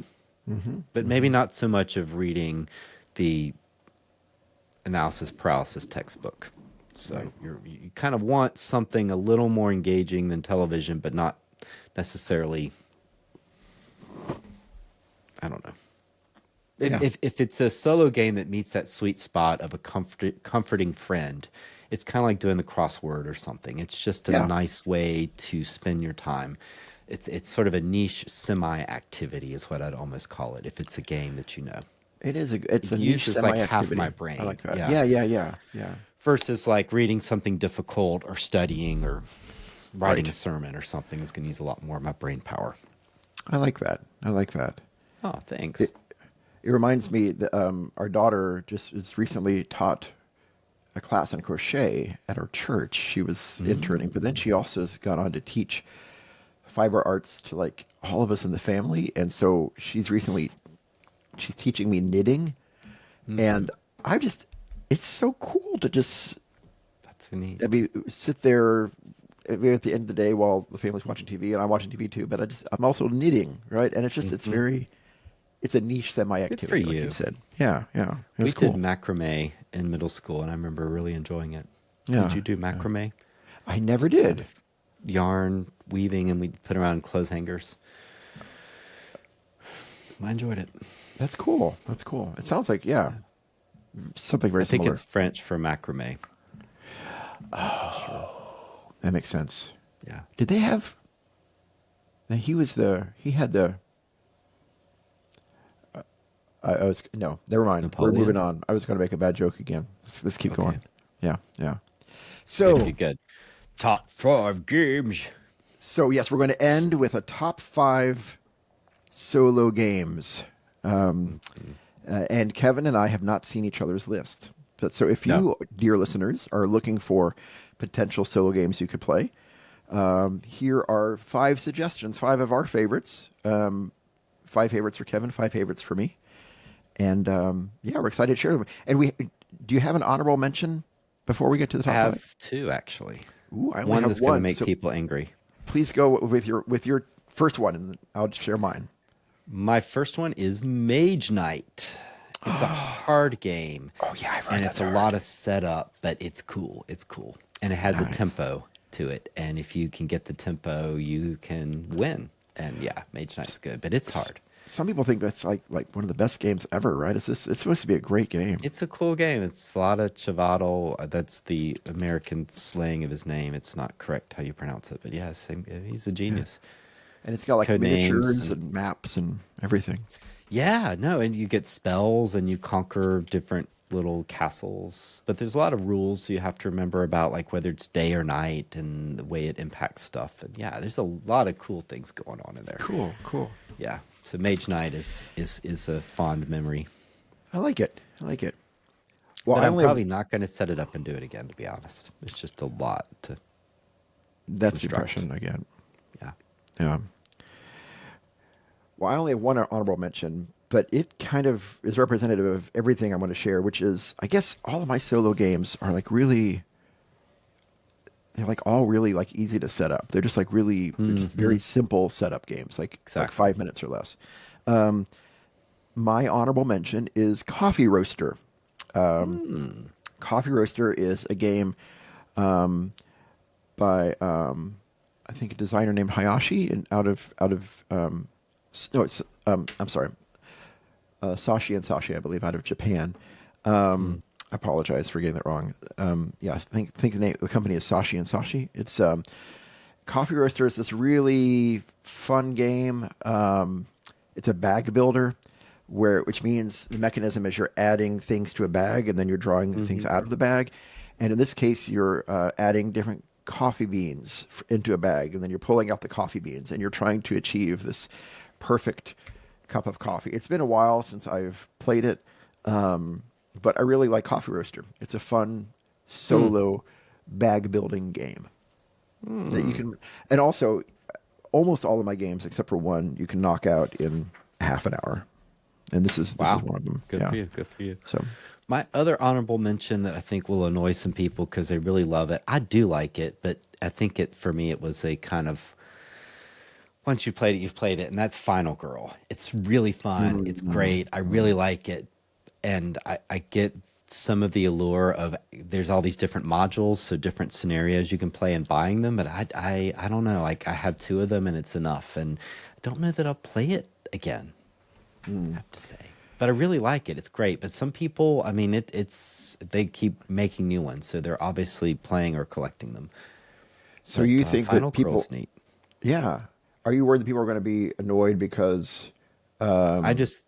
But maybe not so much of reading the analysis paralysis textbook. So you kind of want something a little more engaging than television, but not necessarily, I don't know. Yeah. If it's a solo game that meets that sweet spot of a comforting friend, it's kind of like doing the crossword or something. It's just a nice way to spend your time. It's sort of a niche semi-activity is what I'd almost call it, if it's a game that you know. It is it's a niche Uses like half semi-activity. my brain. I like that. Yeah. Yeah. Versus like reading something difficult or studying or writing Right. a sermon or something is going to use a lot more of my brain power. I like that. Oh, thanks. It reminds me that our daughter just recently taught a class on crochet at our church. She was interning, but then she also has gone on to teach fiber arts to like all of us in the family. And so she's teaching me knitting, and it's so cool to just, That's neat. I mean, sit there at the end of the day while the family's watching TV and I'm watching TV too, but I'm also knitting, right? And it's just, it's a niche semi-activity, for like you. you said. Yeah. It We was cool. did macrame in middle school, and I remember really enjoying it. Yeah, Did you do macrame? I never did. Yarn weaving, and we'd put around clothes hangers. I enjoyed it. That's cool. It sounds like, something very I think similar. it's French for macrame. That makes sense. Yeah. Did they have? And he had the. No, never mind. Napoleon? We're moving on. I was going to make a bad joke again. Let's keep Okay. going. Yeah. So, Pretty good. Top 5 games. yes, we're going to end with a top 5 solo games. And Kevin and I have not seen each other's list. So if you, No. dear listeners, are looking for potential solo games you could play, here are 5 suggestions, 5 of our favorites. 5 favorites for Kevin, 5 favorites for me. And we're excited to share them. And do you have an honorable mention before we get to the I top 5? have 2, actually. Ooh, I only One have that's going one, to make so people angry. please go with your first one, and I'll share mine. My first one is Mage Knight. It's a hard game. Oh, yeah, I've heard And that's it's a hard. lot of setup, but it's cool. And it has a Nice. tempo to it. And if you can get the tempo, you can win. And yeah, Mage Knight's good, but it's hard. Some people think that's like one of the best games ever, right? It's supposed to be a great game. It's a cool game. It's Vlada Chvátil. That's the American slang of his name. It's not correct how you pronounce it, but yes, he's a genius. And it's got like Code miniatures names and maps and everything. Yeah, no, and you get spells and you conquer different little castles. But there's a lot of rules you have to remember about, like whether it's day or night and the way it impacts stuff. And yeah, there's a lot of cool things going on in there. Cool. Yeah, so Mage Knight is a fond memory. I like it. Well, But I I'm only probably not going to set it up and do it again, to be honest. It's just a lot to. that's the construct. impression I get. Yeah. Yeah. Well, I only have one honorable mention, but it kind of is representative of everything I want to share, which is, I guess, all of my solo games are like really, they're like all really like easy to set up. They're just like really, they're just very simple setup games, like Exactly. 5 minutes or less. My honorable mention is Coffee Roaster. Coffee Roaster is a game by I think a designer named Hayashi, and I'm sorry, Sashi and Sashi, I believe, out of Japan. I apologize for getting that wrong. I think the company is Sashi and Sashi. It's Coffee Roaster is this really fun game. It's a bag builder, which means the mechanism is you're adding things to a bag and then you're drawing things out of the bag. And in this case, you're adding different coffee beans into a bag, and then you're pulling out the coffee beans, and you're trying to achieve this perfect cup of coffee. It's been a while since I've played it, but I really like Coffee Roaster. It's a fun solo bag building game that you can, and also almost all of my games except for one you can knock out in half an hour, and this is one of them. Good Yeah. for you. Good for you. So My other honorable mention that I think will annoy some people because they really love it. I do like it, but I think for me, it was a kind of, once you played it, you've played it. And that's Final Girl. It's really fun. It's great. I really like it. And I get some of the allure of there's all these different modules, so different scenarios you can play and buying them. But I don't know. Like, I have two of them and it's enough. And I don't know that I'll play it again, I have to say. But I really like it. It's great. But some people, I mean, they keep making new ones, so they're obviously playing or collecting them. so But, you think Final that people, Girl's neat. yeah, are you worried that people are going to be annoyed because I just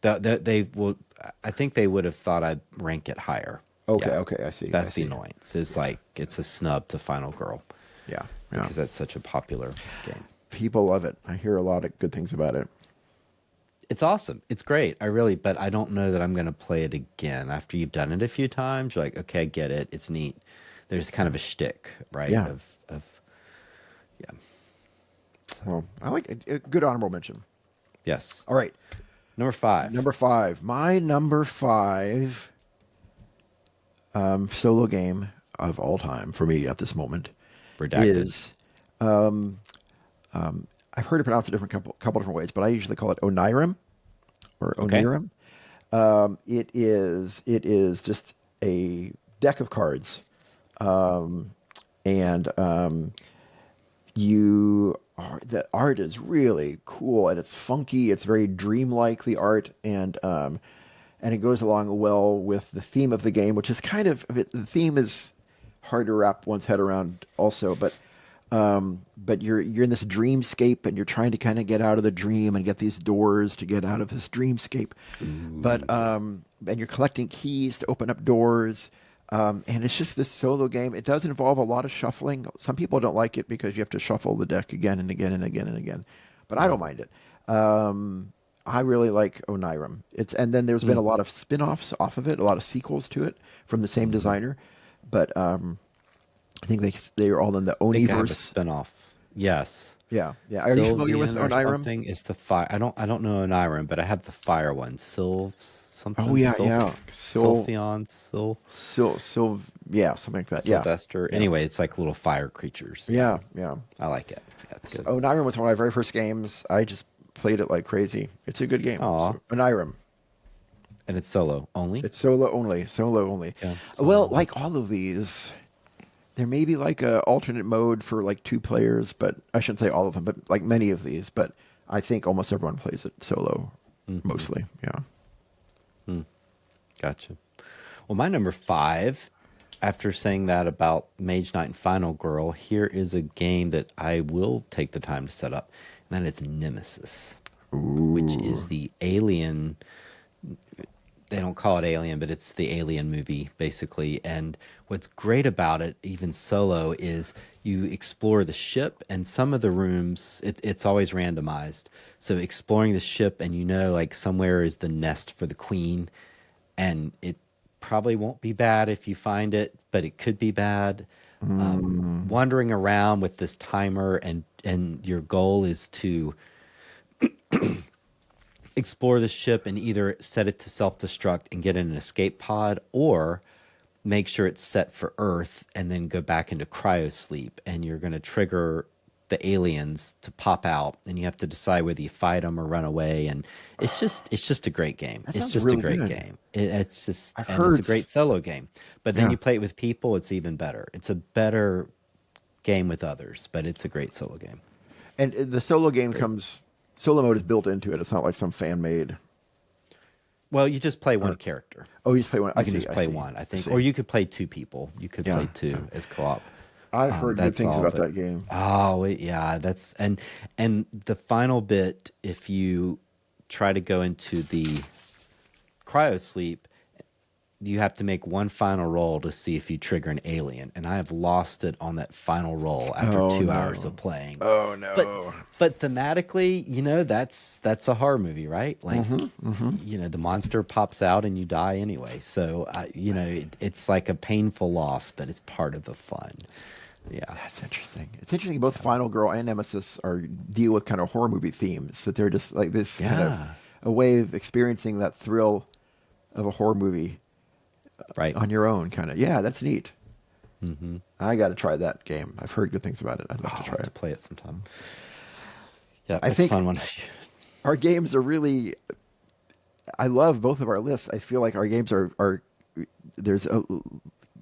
they will. I think they would have thought I'd rank it higher. okay, Yeah. okay, I see. That's I see. the annoyance. It's like it's a snub to Final Girl Yeah, yeah. because that's such a popular game. People love it. I hear a lot of good things about it. It's awesome. It's great. But I don't know that I'm going to play it again. After you've done it a few times, you're like, okay, I get it. It's neat. There's kind of a shtick, right? Yeah. Of yeah. Well, I like it. Good honorable mention. Yes. All right, Number 5. number 5. My number 5 solo game of all time for me at this moment Redacted. is I've heard it pronounced a couple different ways, but I usually call it Onyram or Okay. Onyram. It is just a deck of cards, and the art is really cool and it's funky. It's very dreamlike, the art, and it goes along well with the theme of the game, which is kind of the theme is hard to wrap one's head around also, but you're in this dreamscape and you're trying to kind of get out of the dream and get these doors to get out of this dreamscape. But and you're collecting keys to open up doors. And it's just this solo game. It does involve a lot of shuffling. Some people don't like it because you have to shuffle the deck again and again and again and again. But I don't mind it. I really like Onyram. And then there's been a lot of spin-offs off of it, a lot of sequels to it from the same designer. But I think they are all in the I think I have a Oniverse. spinoff. Yes. Yeah, yeah. Are you familiar with Sylvian or Onyram? something? It's the fire. I don't know Onyram, but I have the fire one. Something. Oh yeah, yeah. Sylphion, Yeah, something like that. Yeah, Sylvester. Anyway, it's like little fire creatures. yeah, yeah. I like it. That's good. Onyram was one of my very first games. I just played it like crazy. It's a good game. Aw. So, Onyram. And it's solo only. It's solo only. Solo only. Yeah, Well, like all of these, there may be like a alternate mode for like 2 players, but I shouldn't say all of them, but like many of these. But I think almost everyone plays it solo, mostly. Yeah. Gotcha. Well, my number 5, after saying that about Mage Knight and Final Girl, here is a game that I will take the time to set up, and that is Nemesis, which is the Alien. They don't call it Alien, but it's the Alien movie, basically. And what's great about it, even solo, is you explore the ship, and some of the rooms, it's always randomized. So exploring the ship, and like somewhere is the nest for the queen, and it probably won't be bad if you find it, but it could be bad. Wandering around with this timer, and your goal is to explore the ship and either set it to self-destruct and get in an escape pod, or make sure it's set for Earth and then go back into cryosleep. And you're going to trigger the aliens to pop out, and you have to decide whether you fight them or run away. And it's just a great game. That It's sounds just really a great good. game. It's just I've and heard it's a great solo game. But then Yeah. you play it with people, it's even better. It's a better game with others, but it's a great solo game. And the solo game solo mode is built into it. It's not like some fan made. Well, you just play one character. Oh, you just play one. You can just play one, I think. Or you could play 2 people. You could play 2 as co-op. I've heard good that's things all, about but- that game. Oh, yeah, that's and the final bit, if you try to go into the cryosleep, you have to make one final roll to see if you trigger an alien, and I have lost it on that final roll after Oh, 2 hours no. of playing. Oh But no. but thematically, that's a horror movie, right? Like, the monster pops out and you die anyway. So, it's like a painful loss, but it's part of the fun. Yeah. That's interesting. It's interesting. Both Final Girl and Nemesis deal with kind of horror movie themes. That they're just like this kind of Yeah. a way of experiencing that thrill of a horror movie Right. on your own. Kind of. Yeah, that's neat. I got to try that game. I've heard good things about it. I'd love I'll to try have to it. play it sometime. Yeah, I it's a think fun one. our games are really. I love both of our lists. I feel like our games are there's a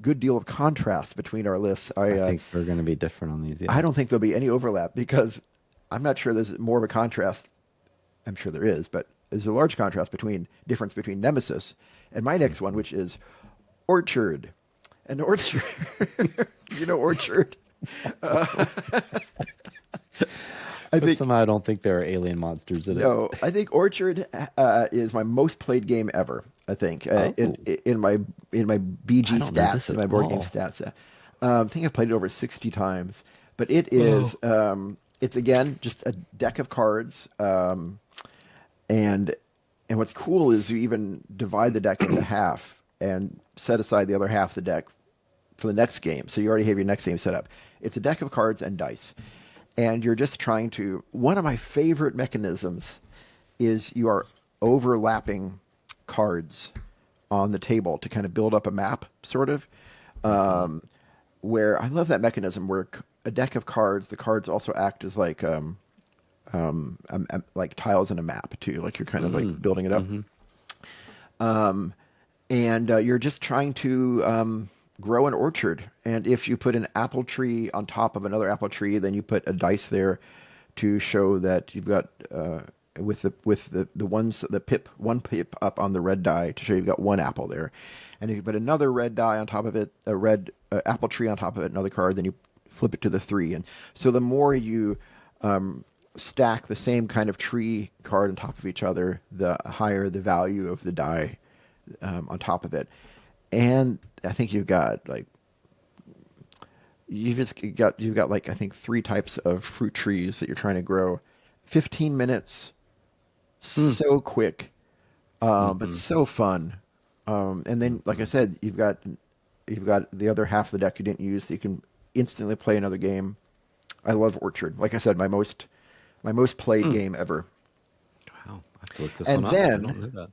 good deal of contrast between our lists. I think we're going to be different on these. Yeah. I don't think there'll be any overlap because I'm not sure there's more of a contrast. I'm sure there is, but there's a large difference between Nemesis and my next one, which is Orchard. And Orchard, Orchard. I But think somehow I don't think there are alien monsters in it. no. I think Orchard is my most played game ever. I think in my BG I don't know this stats, in at my board game all. stats. I think I've played it over 60 times. But it is it's again just a deck of cards, and what's cool is you even divide the deck into half and set aside the other half of the deck for the next game. So you already have your next game set up. It's a deck of cards and dice. And you're just trying to. One of my favorite mechanisms is you are overlapping cards on the table to kind of build up a map, sort of. Where I love that mechanism where a deck of cards, the cards also act as like tiles in a map too. Like you're kind of like building it up. And you're just trying to grow an orchard. And if you put an apple tree on top of another apple tree, then you put a dice there to show that you've got with the one pip up on the red die to show you've got one apple there. And if you put another red die on top of it, a red apple tree on top of it, another card, then you flip it to the 3. And so the more you stack the same kind of tree card on top of each other, the higher the value of the die on top of it. And I think you've got like I think 3 types of fruit trees that you're trying to grow. 15 minutes, so quick, but so fun. And then, like I said, you've got the other half of the deck you didn't use that you can instantly play another game. I love Orchard. Like I said, my most played game ever. Wow, I have to look this And one up. I then don't know that.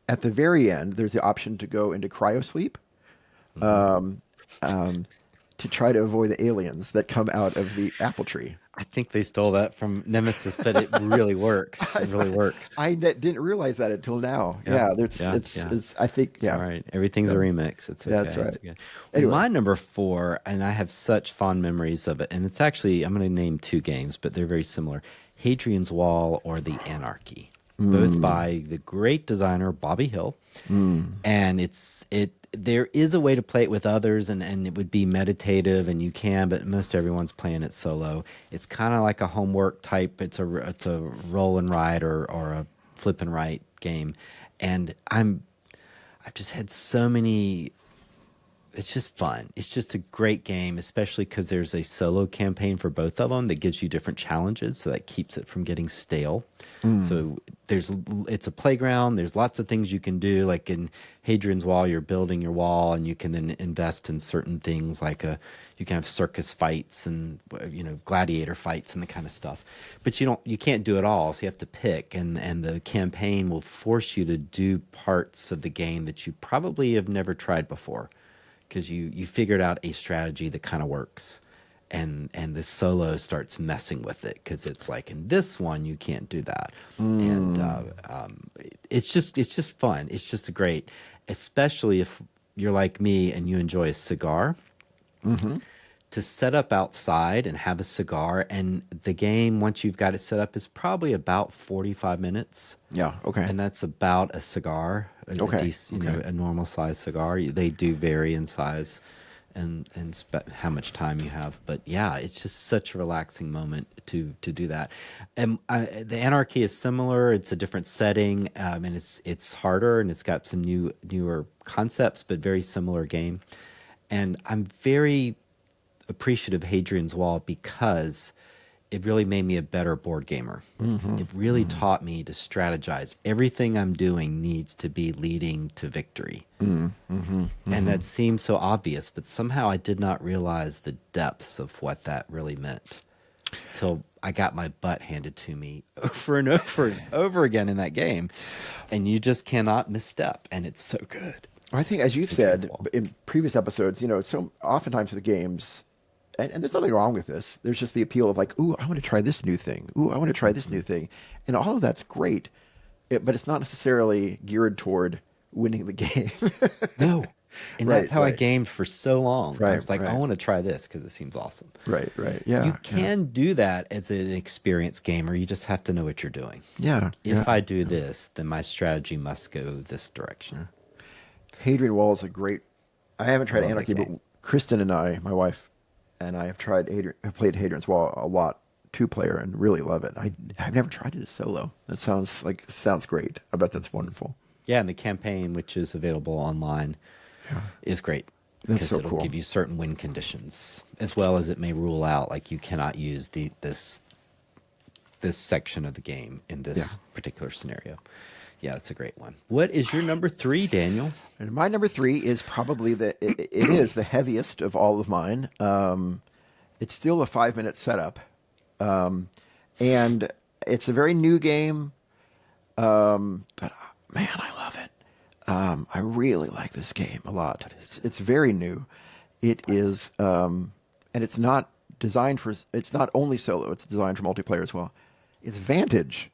at the very end, there's the option to go into cryosleep, to try to avoid the aliens that come out of the apple tree. I think they stole that from Nemesis, but it really works. It really works. Didn't realize that until now. Yeah, it's I think It's all right. Everything's a remix. It's okay. That's right. It's okay. Anyway. My number 4, and I have such fond memories of it, and it's actually, I'm going to name 2 games, but they're very similar. Hriens Wall or The Anarchy. Both by the great designer Bobby Hill. And there is a way to play it with others, and it would be meditative, and you can, but most everyone's playing it solo. It's kind of like a homework type. It's a roll and write or a flip and write game, and I've just had so many. It's just fun. It's just a great game, especially because there's a solo campaign for both of them that gives you different challenges, so that keeps it from getting stale. So it's a playground. There's lots of things you can do. Like in Hriens Wall, you're building your wall, and you can then invest in certain things, like you can have circus fights and gladiator fights and the kind of stuff. But you can't do it all, so you have to pick. And the campaign will force you to do parts of the game that you probably have never tried before, because you figured out a strategy that kind of works, and the solo starts messing with it, because it's like, in this one you can't do that. And it's just fun. It's just great, especially if you're like me and you enjoy a cigar. To set up outside and have a cigar, and the game, once you've got it set up, is probably about 45 minutes. Yeah. Okay. And that's about a cigar, Okay. a normal size cigar. They do vary in size. how much time you have. But yeah, it's just such a relaxing moment to do that. And the Anarchy is similar. It's a different setting, and it's harder, and it's got some newer concepts, but very similar game. And I'm very appreciative of Hadrian's Wall because it really made me a better board gamer. It really taught me to strategize. Everything I'm doing needs to be leading to victory. And that seems so obvious, but somehow I did not realize the depths of what that really meant till I got my butt handed to me over and over and over again in that game. And you just cannot misstep, and it's so good. I think, as you've said in previous episodes, so oftentimes with games, and there's nothing wrong with this. There's just the appeal of like, ooh, I want to try this new thing. Ooh, I want to try this new thing. And all of that's great, but it's not necessarily geared toward winning the game. No. And that's how I gamed for so long. I was like, I want to try this because it seems awesome. Right. Yeah. You can do that as an experienced gamer. You just have to know what you're doing. Yeah. If I do this, then my strategy must go this direction. Hadrian Wall is a great. I haven't tried Anarchy, but Kristen and I, my wife, and I have played Hadrian's Wall a lot, 2-player, and really love it. I've never tried it as solo. That sounds great. I bet that's wonderful. Yeah, and the campaign, which is available online, is great. That's so it'll cool. give you certain win conditions, as well as it may rule out like you cannot use this section of the game in this particular scenario. Yeah, it's a great one. What is your number 3, Daniel? And my number 3 is probably it is the heaviest of all of mine. It's still a 5-minute setup, and it's a very new game. But man, I love it. I really like this game a lot. It's very new. It is, and it's not designed for. It's not only solo. It's designed for multiplayer as well. It's Vantage.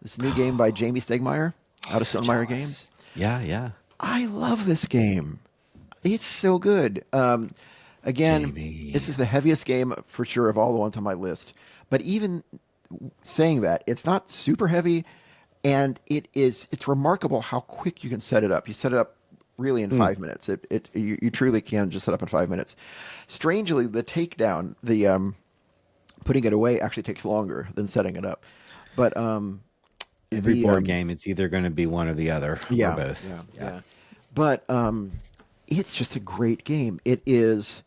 This new game by Jamie Stegmaier out of Stonemaier Games. Yeah. I love this game. It's so good. Again, Jamie. This is the heaviest game for sure of all the ones on my list. But even saying that, it's not super heavy, and it's remarkable how quick you can set it up. You set it up really in 5 minutes. You truly can just set up in 5 minutes. Strangely, the takedown, the putting it away actually takes longer than setting it up. But every board game, it's either going to be one or the other, or both. Yeah. But it's just a great game. It is.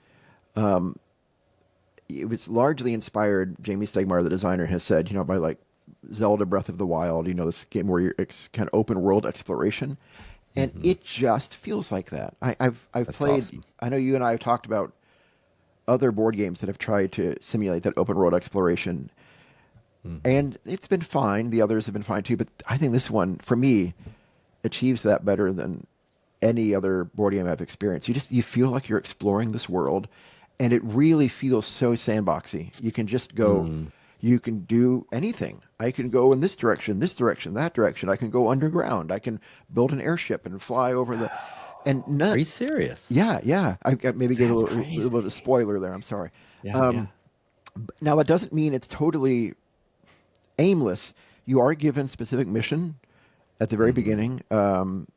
It was largely inspired. Jamie Stegmaier, the designer, has said, by like Zelda: Breath of the Wild. This game where it's kind of open world exploration, and it just feels like that. I've played. Awesome. I know you and I have talked about other board games that have tried to simulate that open world exploration. And it's been fine. The others have been fine too. But I think this one, for me, achieves that better than any other board game I've experienced. You feel like you're exploring this world, and it really feels so sandboxy. You can just go. You can do anything. I can go in this direction, that direction. I can go underground. I can build an airship and fly over the. And Are you serious? Yeah. I maybe gave a little bit of a spoiler there. I'm sorry. Yeah. Now that doesn't mean it's totally aimless. You are given specific mission at the very beginning, and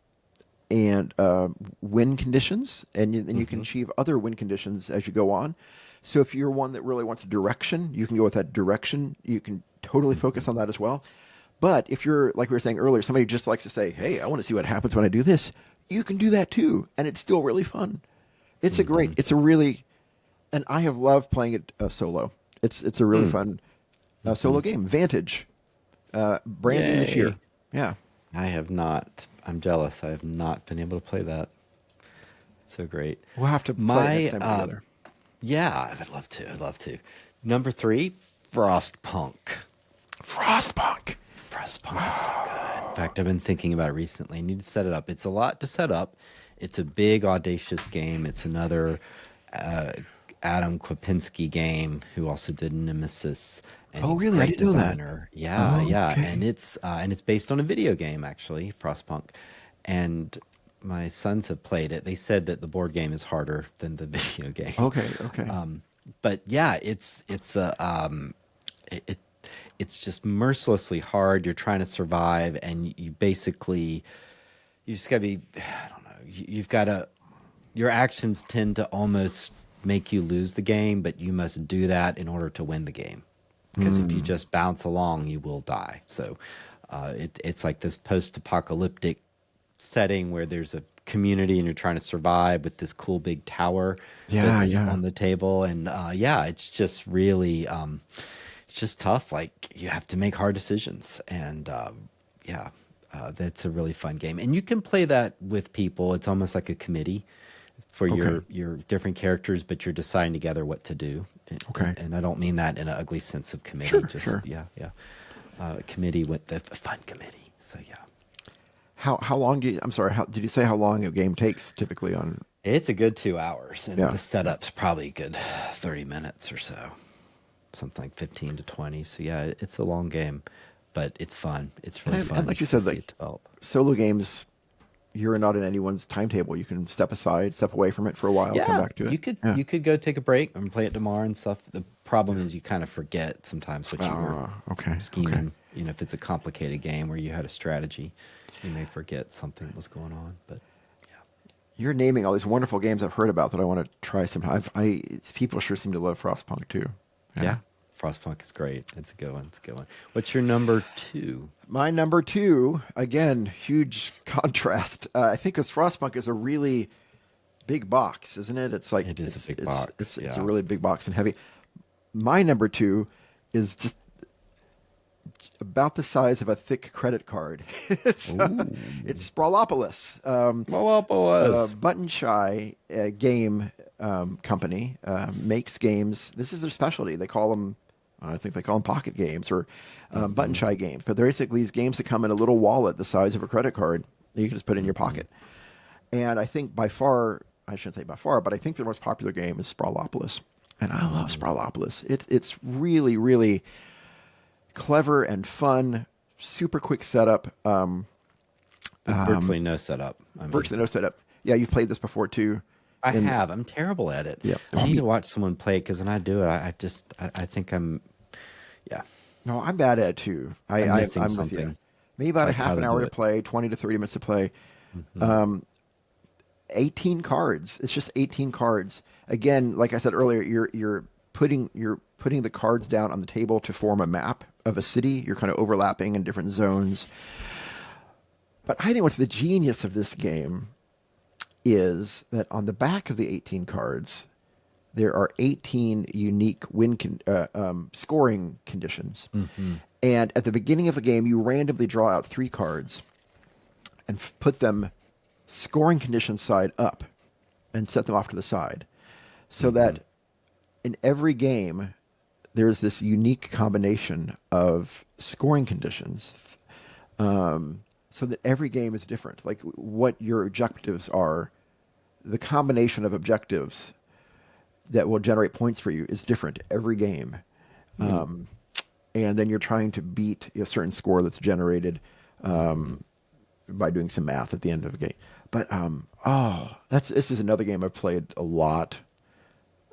win conditions, and then you can achieve other win conditions as you go on. So if you're one that really wants a direction, you can go with that direction. You can totally focus on that as well. But if you're, like we were saying earlier, somebody who just likes to say, hey, I want to see what happens when I do this, you can do that too, and it's still really fun. It's and I have loved playing it solo. It's a really fun solo game. Vantage, brand new this year. Yeah. I have not. I'm jealous. I have not been able to play that. It's so great. We'll have to play it next time together. Yeah, I'd love to. Number 3, Frostpunk. Frostpunk is so good. In fact, I've been thinking about it recently. I need to set it up. It's a lot to set up. It's a big, audacious game. It's another Adam Kwapinski game, who also did Nemesis. And Oh, he's a really? I great didn't know that. designer. Yeah, Oh, yeah. okay. And it's based on a video game, actually, Frostpunk. And my sons have played it. They said that the board game is harder than the video game. Okay. But yeah, it's just mercilessly hard. You're trying to survive, and you just got to be. I don't know. You've got to your actions tend to almost make you lose the game, but you must do that in order to win the game. Because if you just bounce along, you will die. So it's like this post-apocalyptic setting where there's a community and you're trying to survive with this cool big tower that's on the table. And it's just really, it's just tough. Like you have to make hard decisions. And that's a really fun game. And you can play that with people. It's almost like a committee for your different characters, but you're deciding together what to do. And I don't mean that in an ugly sense of committee. Committee with the fun committee. So yeah. How long did you say how long a game takes typically on? It's a good 2 hours, and the setup's probably a good 30 minutes or so, something like 15 to 20. So yeah, it's a long game, but it's fun. It's really fun. And like you said, like solo games, you're not in anyone's timetable. You can step away from it for a while, come back to it. You could go take a break and play it tomorrow and stuff. The problem is you kind of forget sometimes what you were scheming. You know, if it's a complicated game where you had a strategy, you may forget something was going on. But yeah, you're naming all these wonderful games I've heard about that I want to try sometime. People sure seem to love Frostpunk too. Yeah. Frostpunk is great. It's a good one. What's your number 2? My number 2, again, huge contrast. I think because Frostpunk is a really big box, isn't it? It's like it is a big box. It's a really big box and heavy. My number 2 is just about the size of a thick credit card. It's Sprawlopolis. Button Shy game company makes games. This is their specialty. They call them, I think they call them pocket games or Button Shy games. But they're basically these games that come in a little wallet the size of a credit card that you can just put in your pocket. And I think by far, I shouldn't say by far, but I think their most popular game is Sprawlopolis. And I love Sprawlopolis. It's really, really clever and fun, super quick setup. Virtually no setup. Virtually no setup. Yeah, you've played this before too. I have. I'm terrible at it. Yeah. I need to watch someone play it because when I do it, I think I'm, No, I'm bad at it too. I'm missing I'm something. With you. Maybe about a half an hour to play, 20 to 30 minutes to play. 18 cards. It's just 18 cards. Again, like I said earlier, you're putting the cards down on the table to form a map of a city. You're kind of overlapping in different zones. But I think what's the genius of this game is that on the back of the 18 cards, there are 18 unique scoring conditions. And at the beginning of the game, you randomly draw out 3 cards and put them scoring condition side up and set them off to the side. So that in every game, there's this unique combination of scoring conditions, so that every game is different. Like what your objectives are, the combination of objectives that will generate points for you is different every game. And then you're trying to beat a certain score that's generated by doing some math at the end of the game. But this is another game I've played a lot.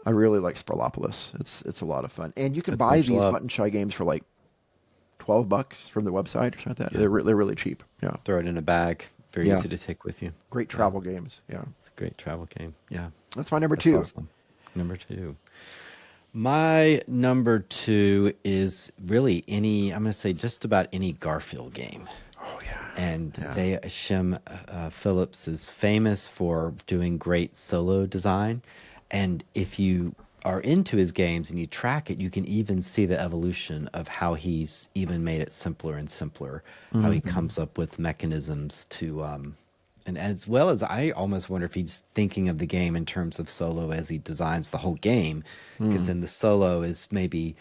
I really like Sprawlopolis. It's a lot of fun, and you can buy these Button Shy games for like $12 from the website or something like that. Yeah. They're really cheap. Yeah, throw it in a bag. Very easy to take with you. Great travel games. Yeah, it's a great travel game. Yeah, that's my number 2. Awesome. Number 2. My number 2 is really I'm going to say just about any Garfield game. Oh yeah. And Shem Phillips is famous for doing great solo design. And if you are into his games and you track it, you can even see the evolution of how he's even made it simpler and simpler, how he comes up with mechanisms to, and as well as I almost wonder if he's thinking of the game in terms of solo as he designs the whole game, because then the solo is maybe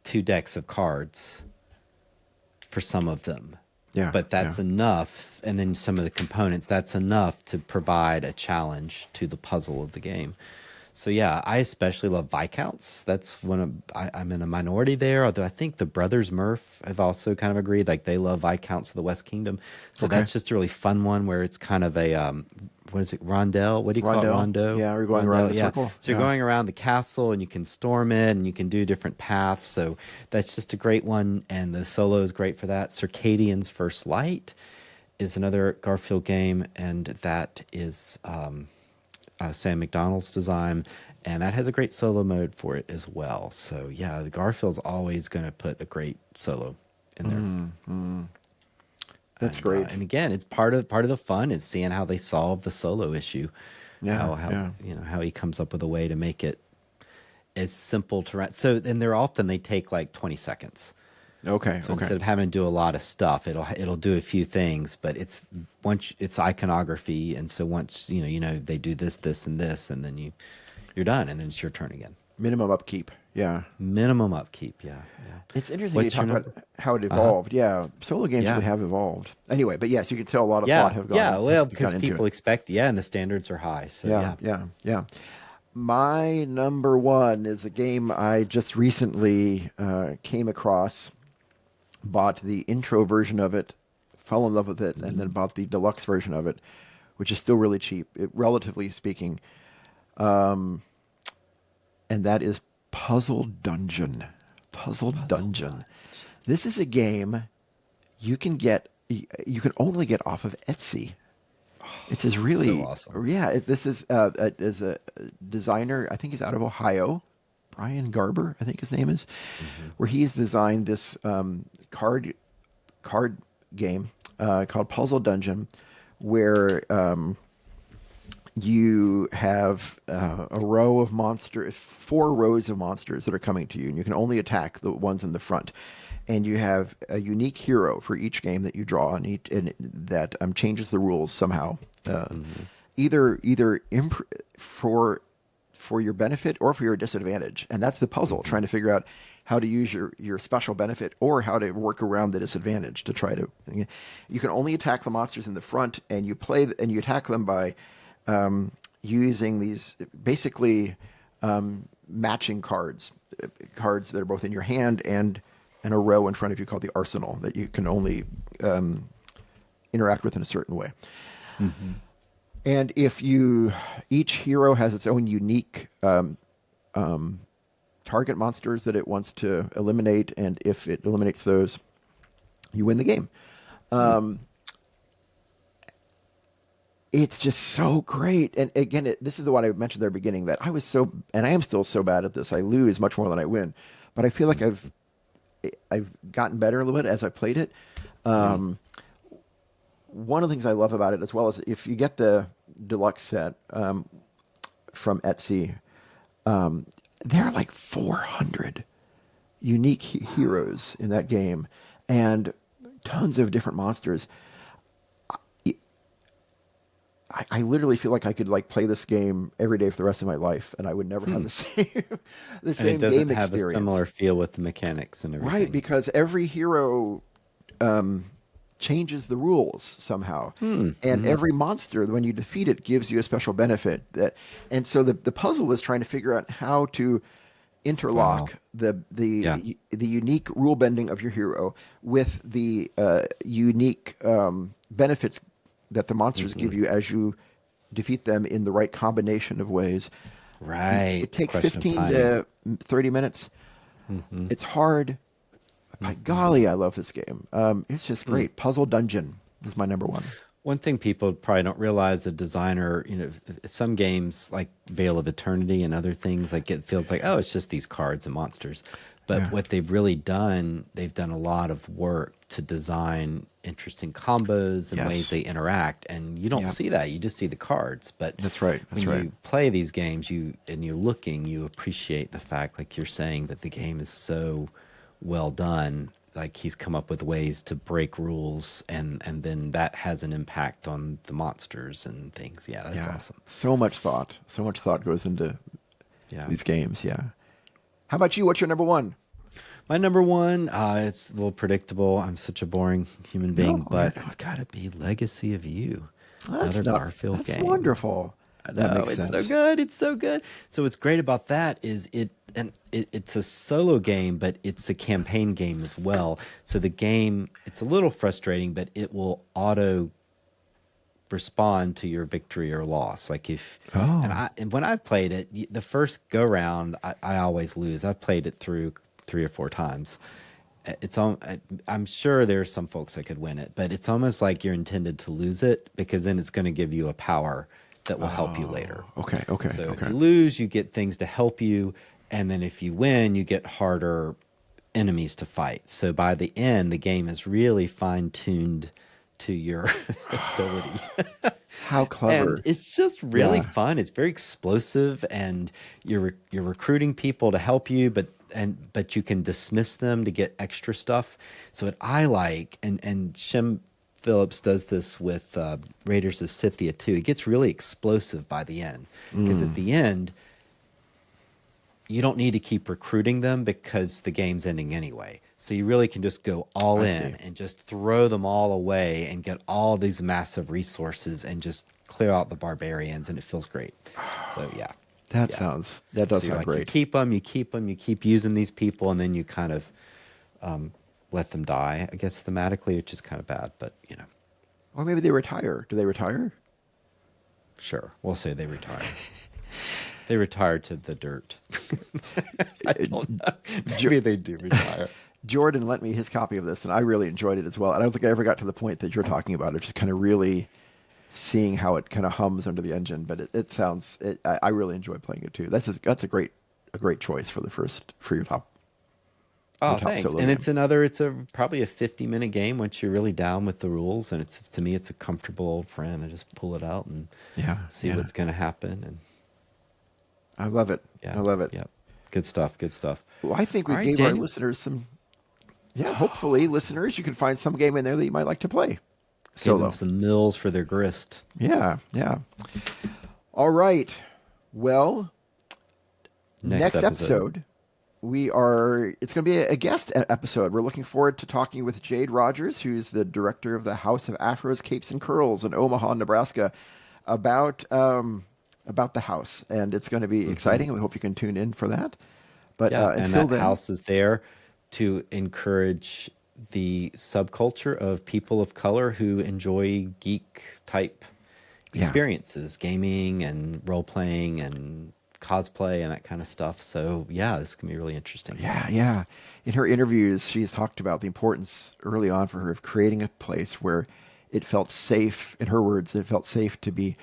2 decks of cards for some of them. Yeah, but that's enough, and then some of the components, that's enough to provide a challenge to the puzzle of the game. So yeah, I especially love Viscounts. That's I'm in a minority there, although I think the Brothers Murph have also kind of agreed, like they love Viscounts of the West Kingdom. So that's just a really fun one where it's kind of a, what is it, rondelle? What do you call it, rondo? Yeah, we're going around the circle. So you're going around the castle and you can storm it and you can do different paths. So that's just a great one. And the solo is great for that. Circadian's First Light is another Garfield game. And that is Sam McDonald's design, and that has a great solo mode for it as well. So yeah, the Garfield's always going to put a great solo in there. That's great. And again, it's part of the fun is seeing how they solve the solo issue. Yeah, How yeah. how he comes up with a way to make it as simple to run. So and they take like 20 seconds. Okay, So okay. instead of having to do a lot of stuff, it'll do a few things, but it's iconography, and so once they do this, and this, and then you're done, and then it's your turn again. Minimum upkeep. Yeah. Minimum upkeep, yeah. It's interesting What's you talk your about how it evolved. Yeah, solo games Yeah. really have evolved. Anyway, but yes, you can tell a lot of Yeah, thought have gone. yeah. Well, has because gone into people it. expect, and the standards are high. So Yeah. My number one is a game I just recently came across, bought the intro version of it, fell in love with it, and then bought the deluxe version of it, which is still really cheap, relatively speaking. And that is Puzzle Dungeon. Puzzle Dungeon. This is a game you can only get off of Etsy. It is really so awesome. Yeah. This is a designer. I think he's out of Ohio. Brian Garber, I think his name is, where he's designed this card game called Puzzle Dungeon, where you have a row of monsters, 4 rows of monsters that are coming to you, and you can only attack the ones in the front. And you have a unique hero for each game that you draw, and that changes the rules somehow, either for your benefit or for your disadvantage. And that's the puzzle, trying to figure out how to use your special benefit or how to work around the disadvantage to try to. You can only attack the monsters in the front, and you attack them by using these basically matching cards that are both in your hand and a row in front of you called the arsenal that you can only interact with in a certain way. And each hero has its own unique target monsters that it wants to eliminate, and if it eliminates those, you win the game. It's just so great. And again, this is the one I mentioned at the beginning, that I am still so bad at this. I lose much more than I win, but I feel like I've gotten better a little bit as I played it. One of the things I love about it, as well as if you get the deluxe set from Etsy, there are like 400 unique heroes in that game and tons of different monsters. I literally feel like I could play this game every day for the rest of my life, and I would never have the same And game it doesn't have experience. a similar feel with the mechanics and everything. Right, because every hero changes the rules somehow, and every monster, when you defeat it, gives you a special benefit. And so the puzzle is trying to figure out how to interlock the unique rule bending of your hero with the unique benefits that the monsters give you as you defeat them in the right combination of ways. Right. It takes Question of 15 timing. to 30 minutes. It's hard. By golly, I love this game. It's just great. Puzzle Dungeon is my number one. One thing people probably don't realize, a designer, some games like Veil of Eternity and other things, it feels like, oh, it's just these cards and monsters. But what they've really done, they've done a lot of work to design interesting combos and ways they interact. And you don't see that. You just see the cards. But That's right. That's when right. you play these games, you appreciate the fact, like you're saying, that the game is so well done. Like he's come up with ways to break rules, and then that has an impact on the monsters and things. Yeah, that's awesome. So much thought goes into these games. Yeah. How about you? What's your number one? My number one, it's a little predictable. I'm such a boring human being, but it's got to be Legacy of You. Another Garfield game. That's wonderful. That makes sense. It's so good. It's so good. So what's great about that is it's a solo game, but it's a campaign game as well. So the game, it's a little frustrating, but it will auto respond to your victory or loss. And when I've played it, the first go round, I always lose. I've played it through 3 or 4 times. I'm sure there's some folks that could win it, but it's almost like you're intended to lose it, because then it's going to give you a power that will help you later. Okay. So if you lose, you get things to help you, and then if you win, you get harder enemies to fight. So by the end, the game is really fine-tuned to your ability. How clever. And it's just really Yeah. fun. It's very explosive, and you're recruiting people to help you, but you can dismiss them to get extra stuff. So what I like, and Shem Phillips does this with Raiders of Scythia too. It gets really explosive by the end, because at the end you don't need to keep recruiting them because the game's ending anyway. So you really can just go all in and just throw them all away and get all these massive resources and just clear out the barbarians, and it feels great. So yeah. That Yeah. does So sound like, great. You keep them, you keep using these people, and then you kind of let them die, I guess, thematically, which is kind of bad, but you know. Or maybe they retire. Do they retire? Sure, we'll say they retire. They retire to the dirt. I don't know. Maybe they do retire. Jordan lent me his copy of this, and I really enjoyed it as well. I don't think I ever got to the point that you're talking about. It's just kind of really seeing how it kind of hums under the engine. But it sounds. I really enjoy playing it too. That's a great choice for your top. Oh, your top thanks. solo And game. it's probably a 50-minute game once you're really down with the rules, and to me it's a comfortable old friend. I just pull it out and see what's going to happen. And I love it. yeah, I love it. Yeah, good stuff. Good stuff. Well, I think we All right, gave our Daniel. listeners some. Yeah, hopefully, listeners, you can find some game in there that you might like to play. Give Solo. them some mills for their grist. Yeah. All right. Well, next episode, it's going to be a guest episode. We're looking forward to talking with Jade Rogers, who's the director of the House of Afros, Capes, and Curls in Omaha, Nebraska, about the house. And it's going to be exciting. We hope you can tune in for that. But Yeah, and until that then, house is there to encourage the subculture of people of color who enjoy geek type experiences, gaming and role playing and cosplay and that kind of stuff. So yeah, this can be really interesting. Yeah. In her interviews, she's talked about the importance early on for her of creating a place where it felt safe. In her words, it felt safe to be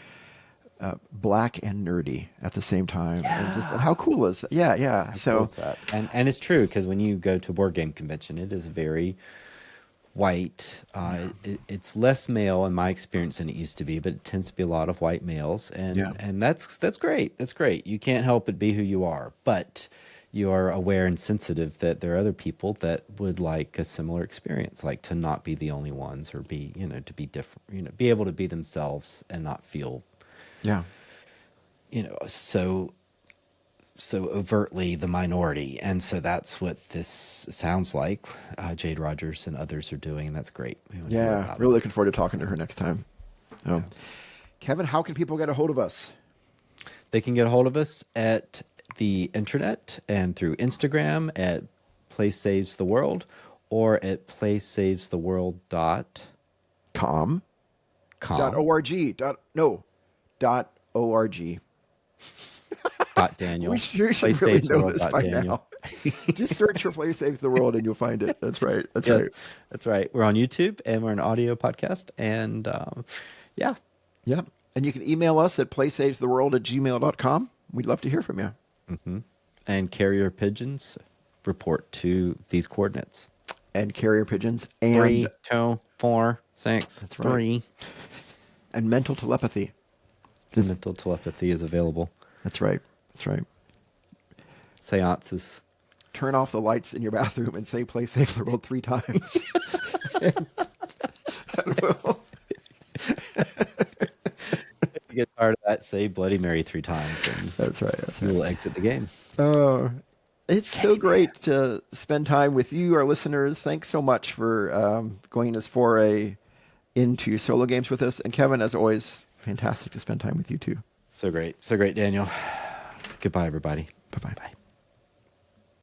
black and nerdy at the same time. And how cool is that? Yeah. So That. And it's true, because when you go to a board game convention, it is very white. It's less male in my experience than it used to be, but it tends to be a lot of white males, and that's great. That's great. You can't help but be who you are, but you are aware and sensitive that there are other people that would like a similar experience, like to not be the only ones, or be, to be different, be able to be themselves and not feel so overtly the minority. And so that's what this sounds like. Jade Rogers and others are doing, and that's great. Really looking forward to talking to her next time. Kevin, how can people get a hold of us? They can get a hold of us at the internet and through Instagram at Play Saves the World, or at playSavesTheWorld.com. .org. Daniel. We sure should really know this by now. Just search for Play Saves the World and you'll find it. That's right. Right. That's right. We're on YouTube and we're an audio podcast. And Yeah. And you can email us at playsavestheworld@gmail.com. We'd love to hear from you. And carrier pigeons report to these coordinates. And carrier pigeons. And 3, 2, 4, 6, That's right. 3. And mental telepathy. Mental telepathy is available. That's right. Seances. Turn off the lights in your bathroom and say Play Save the World 3 times. You get tired of that, say Bloody Mary 3 times, and That's right. you will exit the game. It's so great to spend time with you, our listeners. Thanks so much for going this foray into solo games with us. And Kevin, as always, fantastic to spend time with you too. So great, Daniel. Goodbye, everybody. Bye-bye. Bye.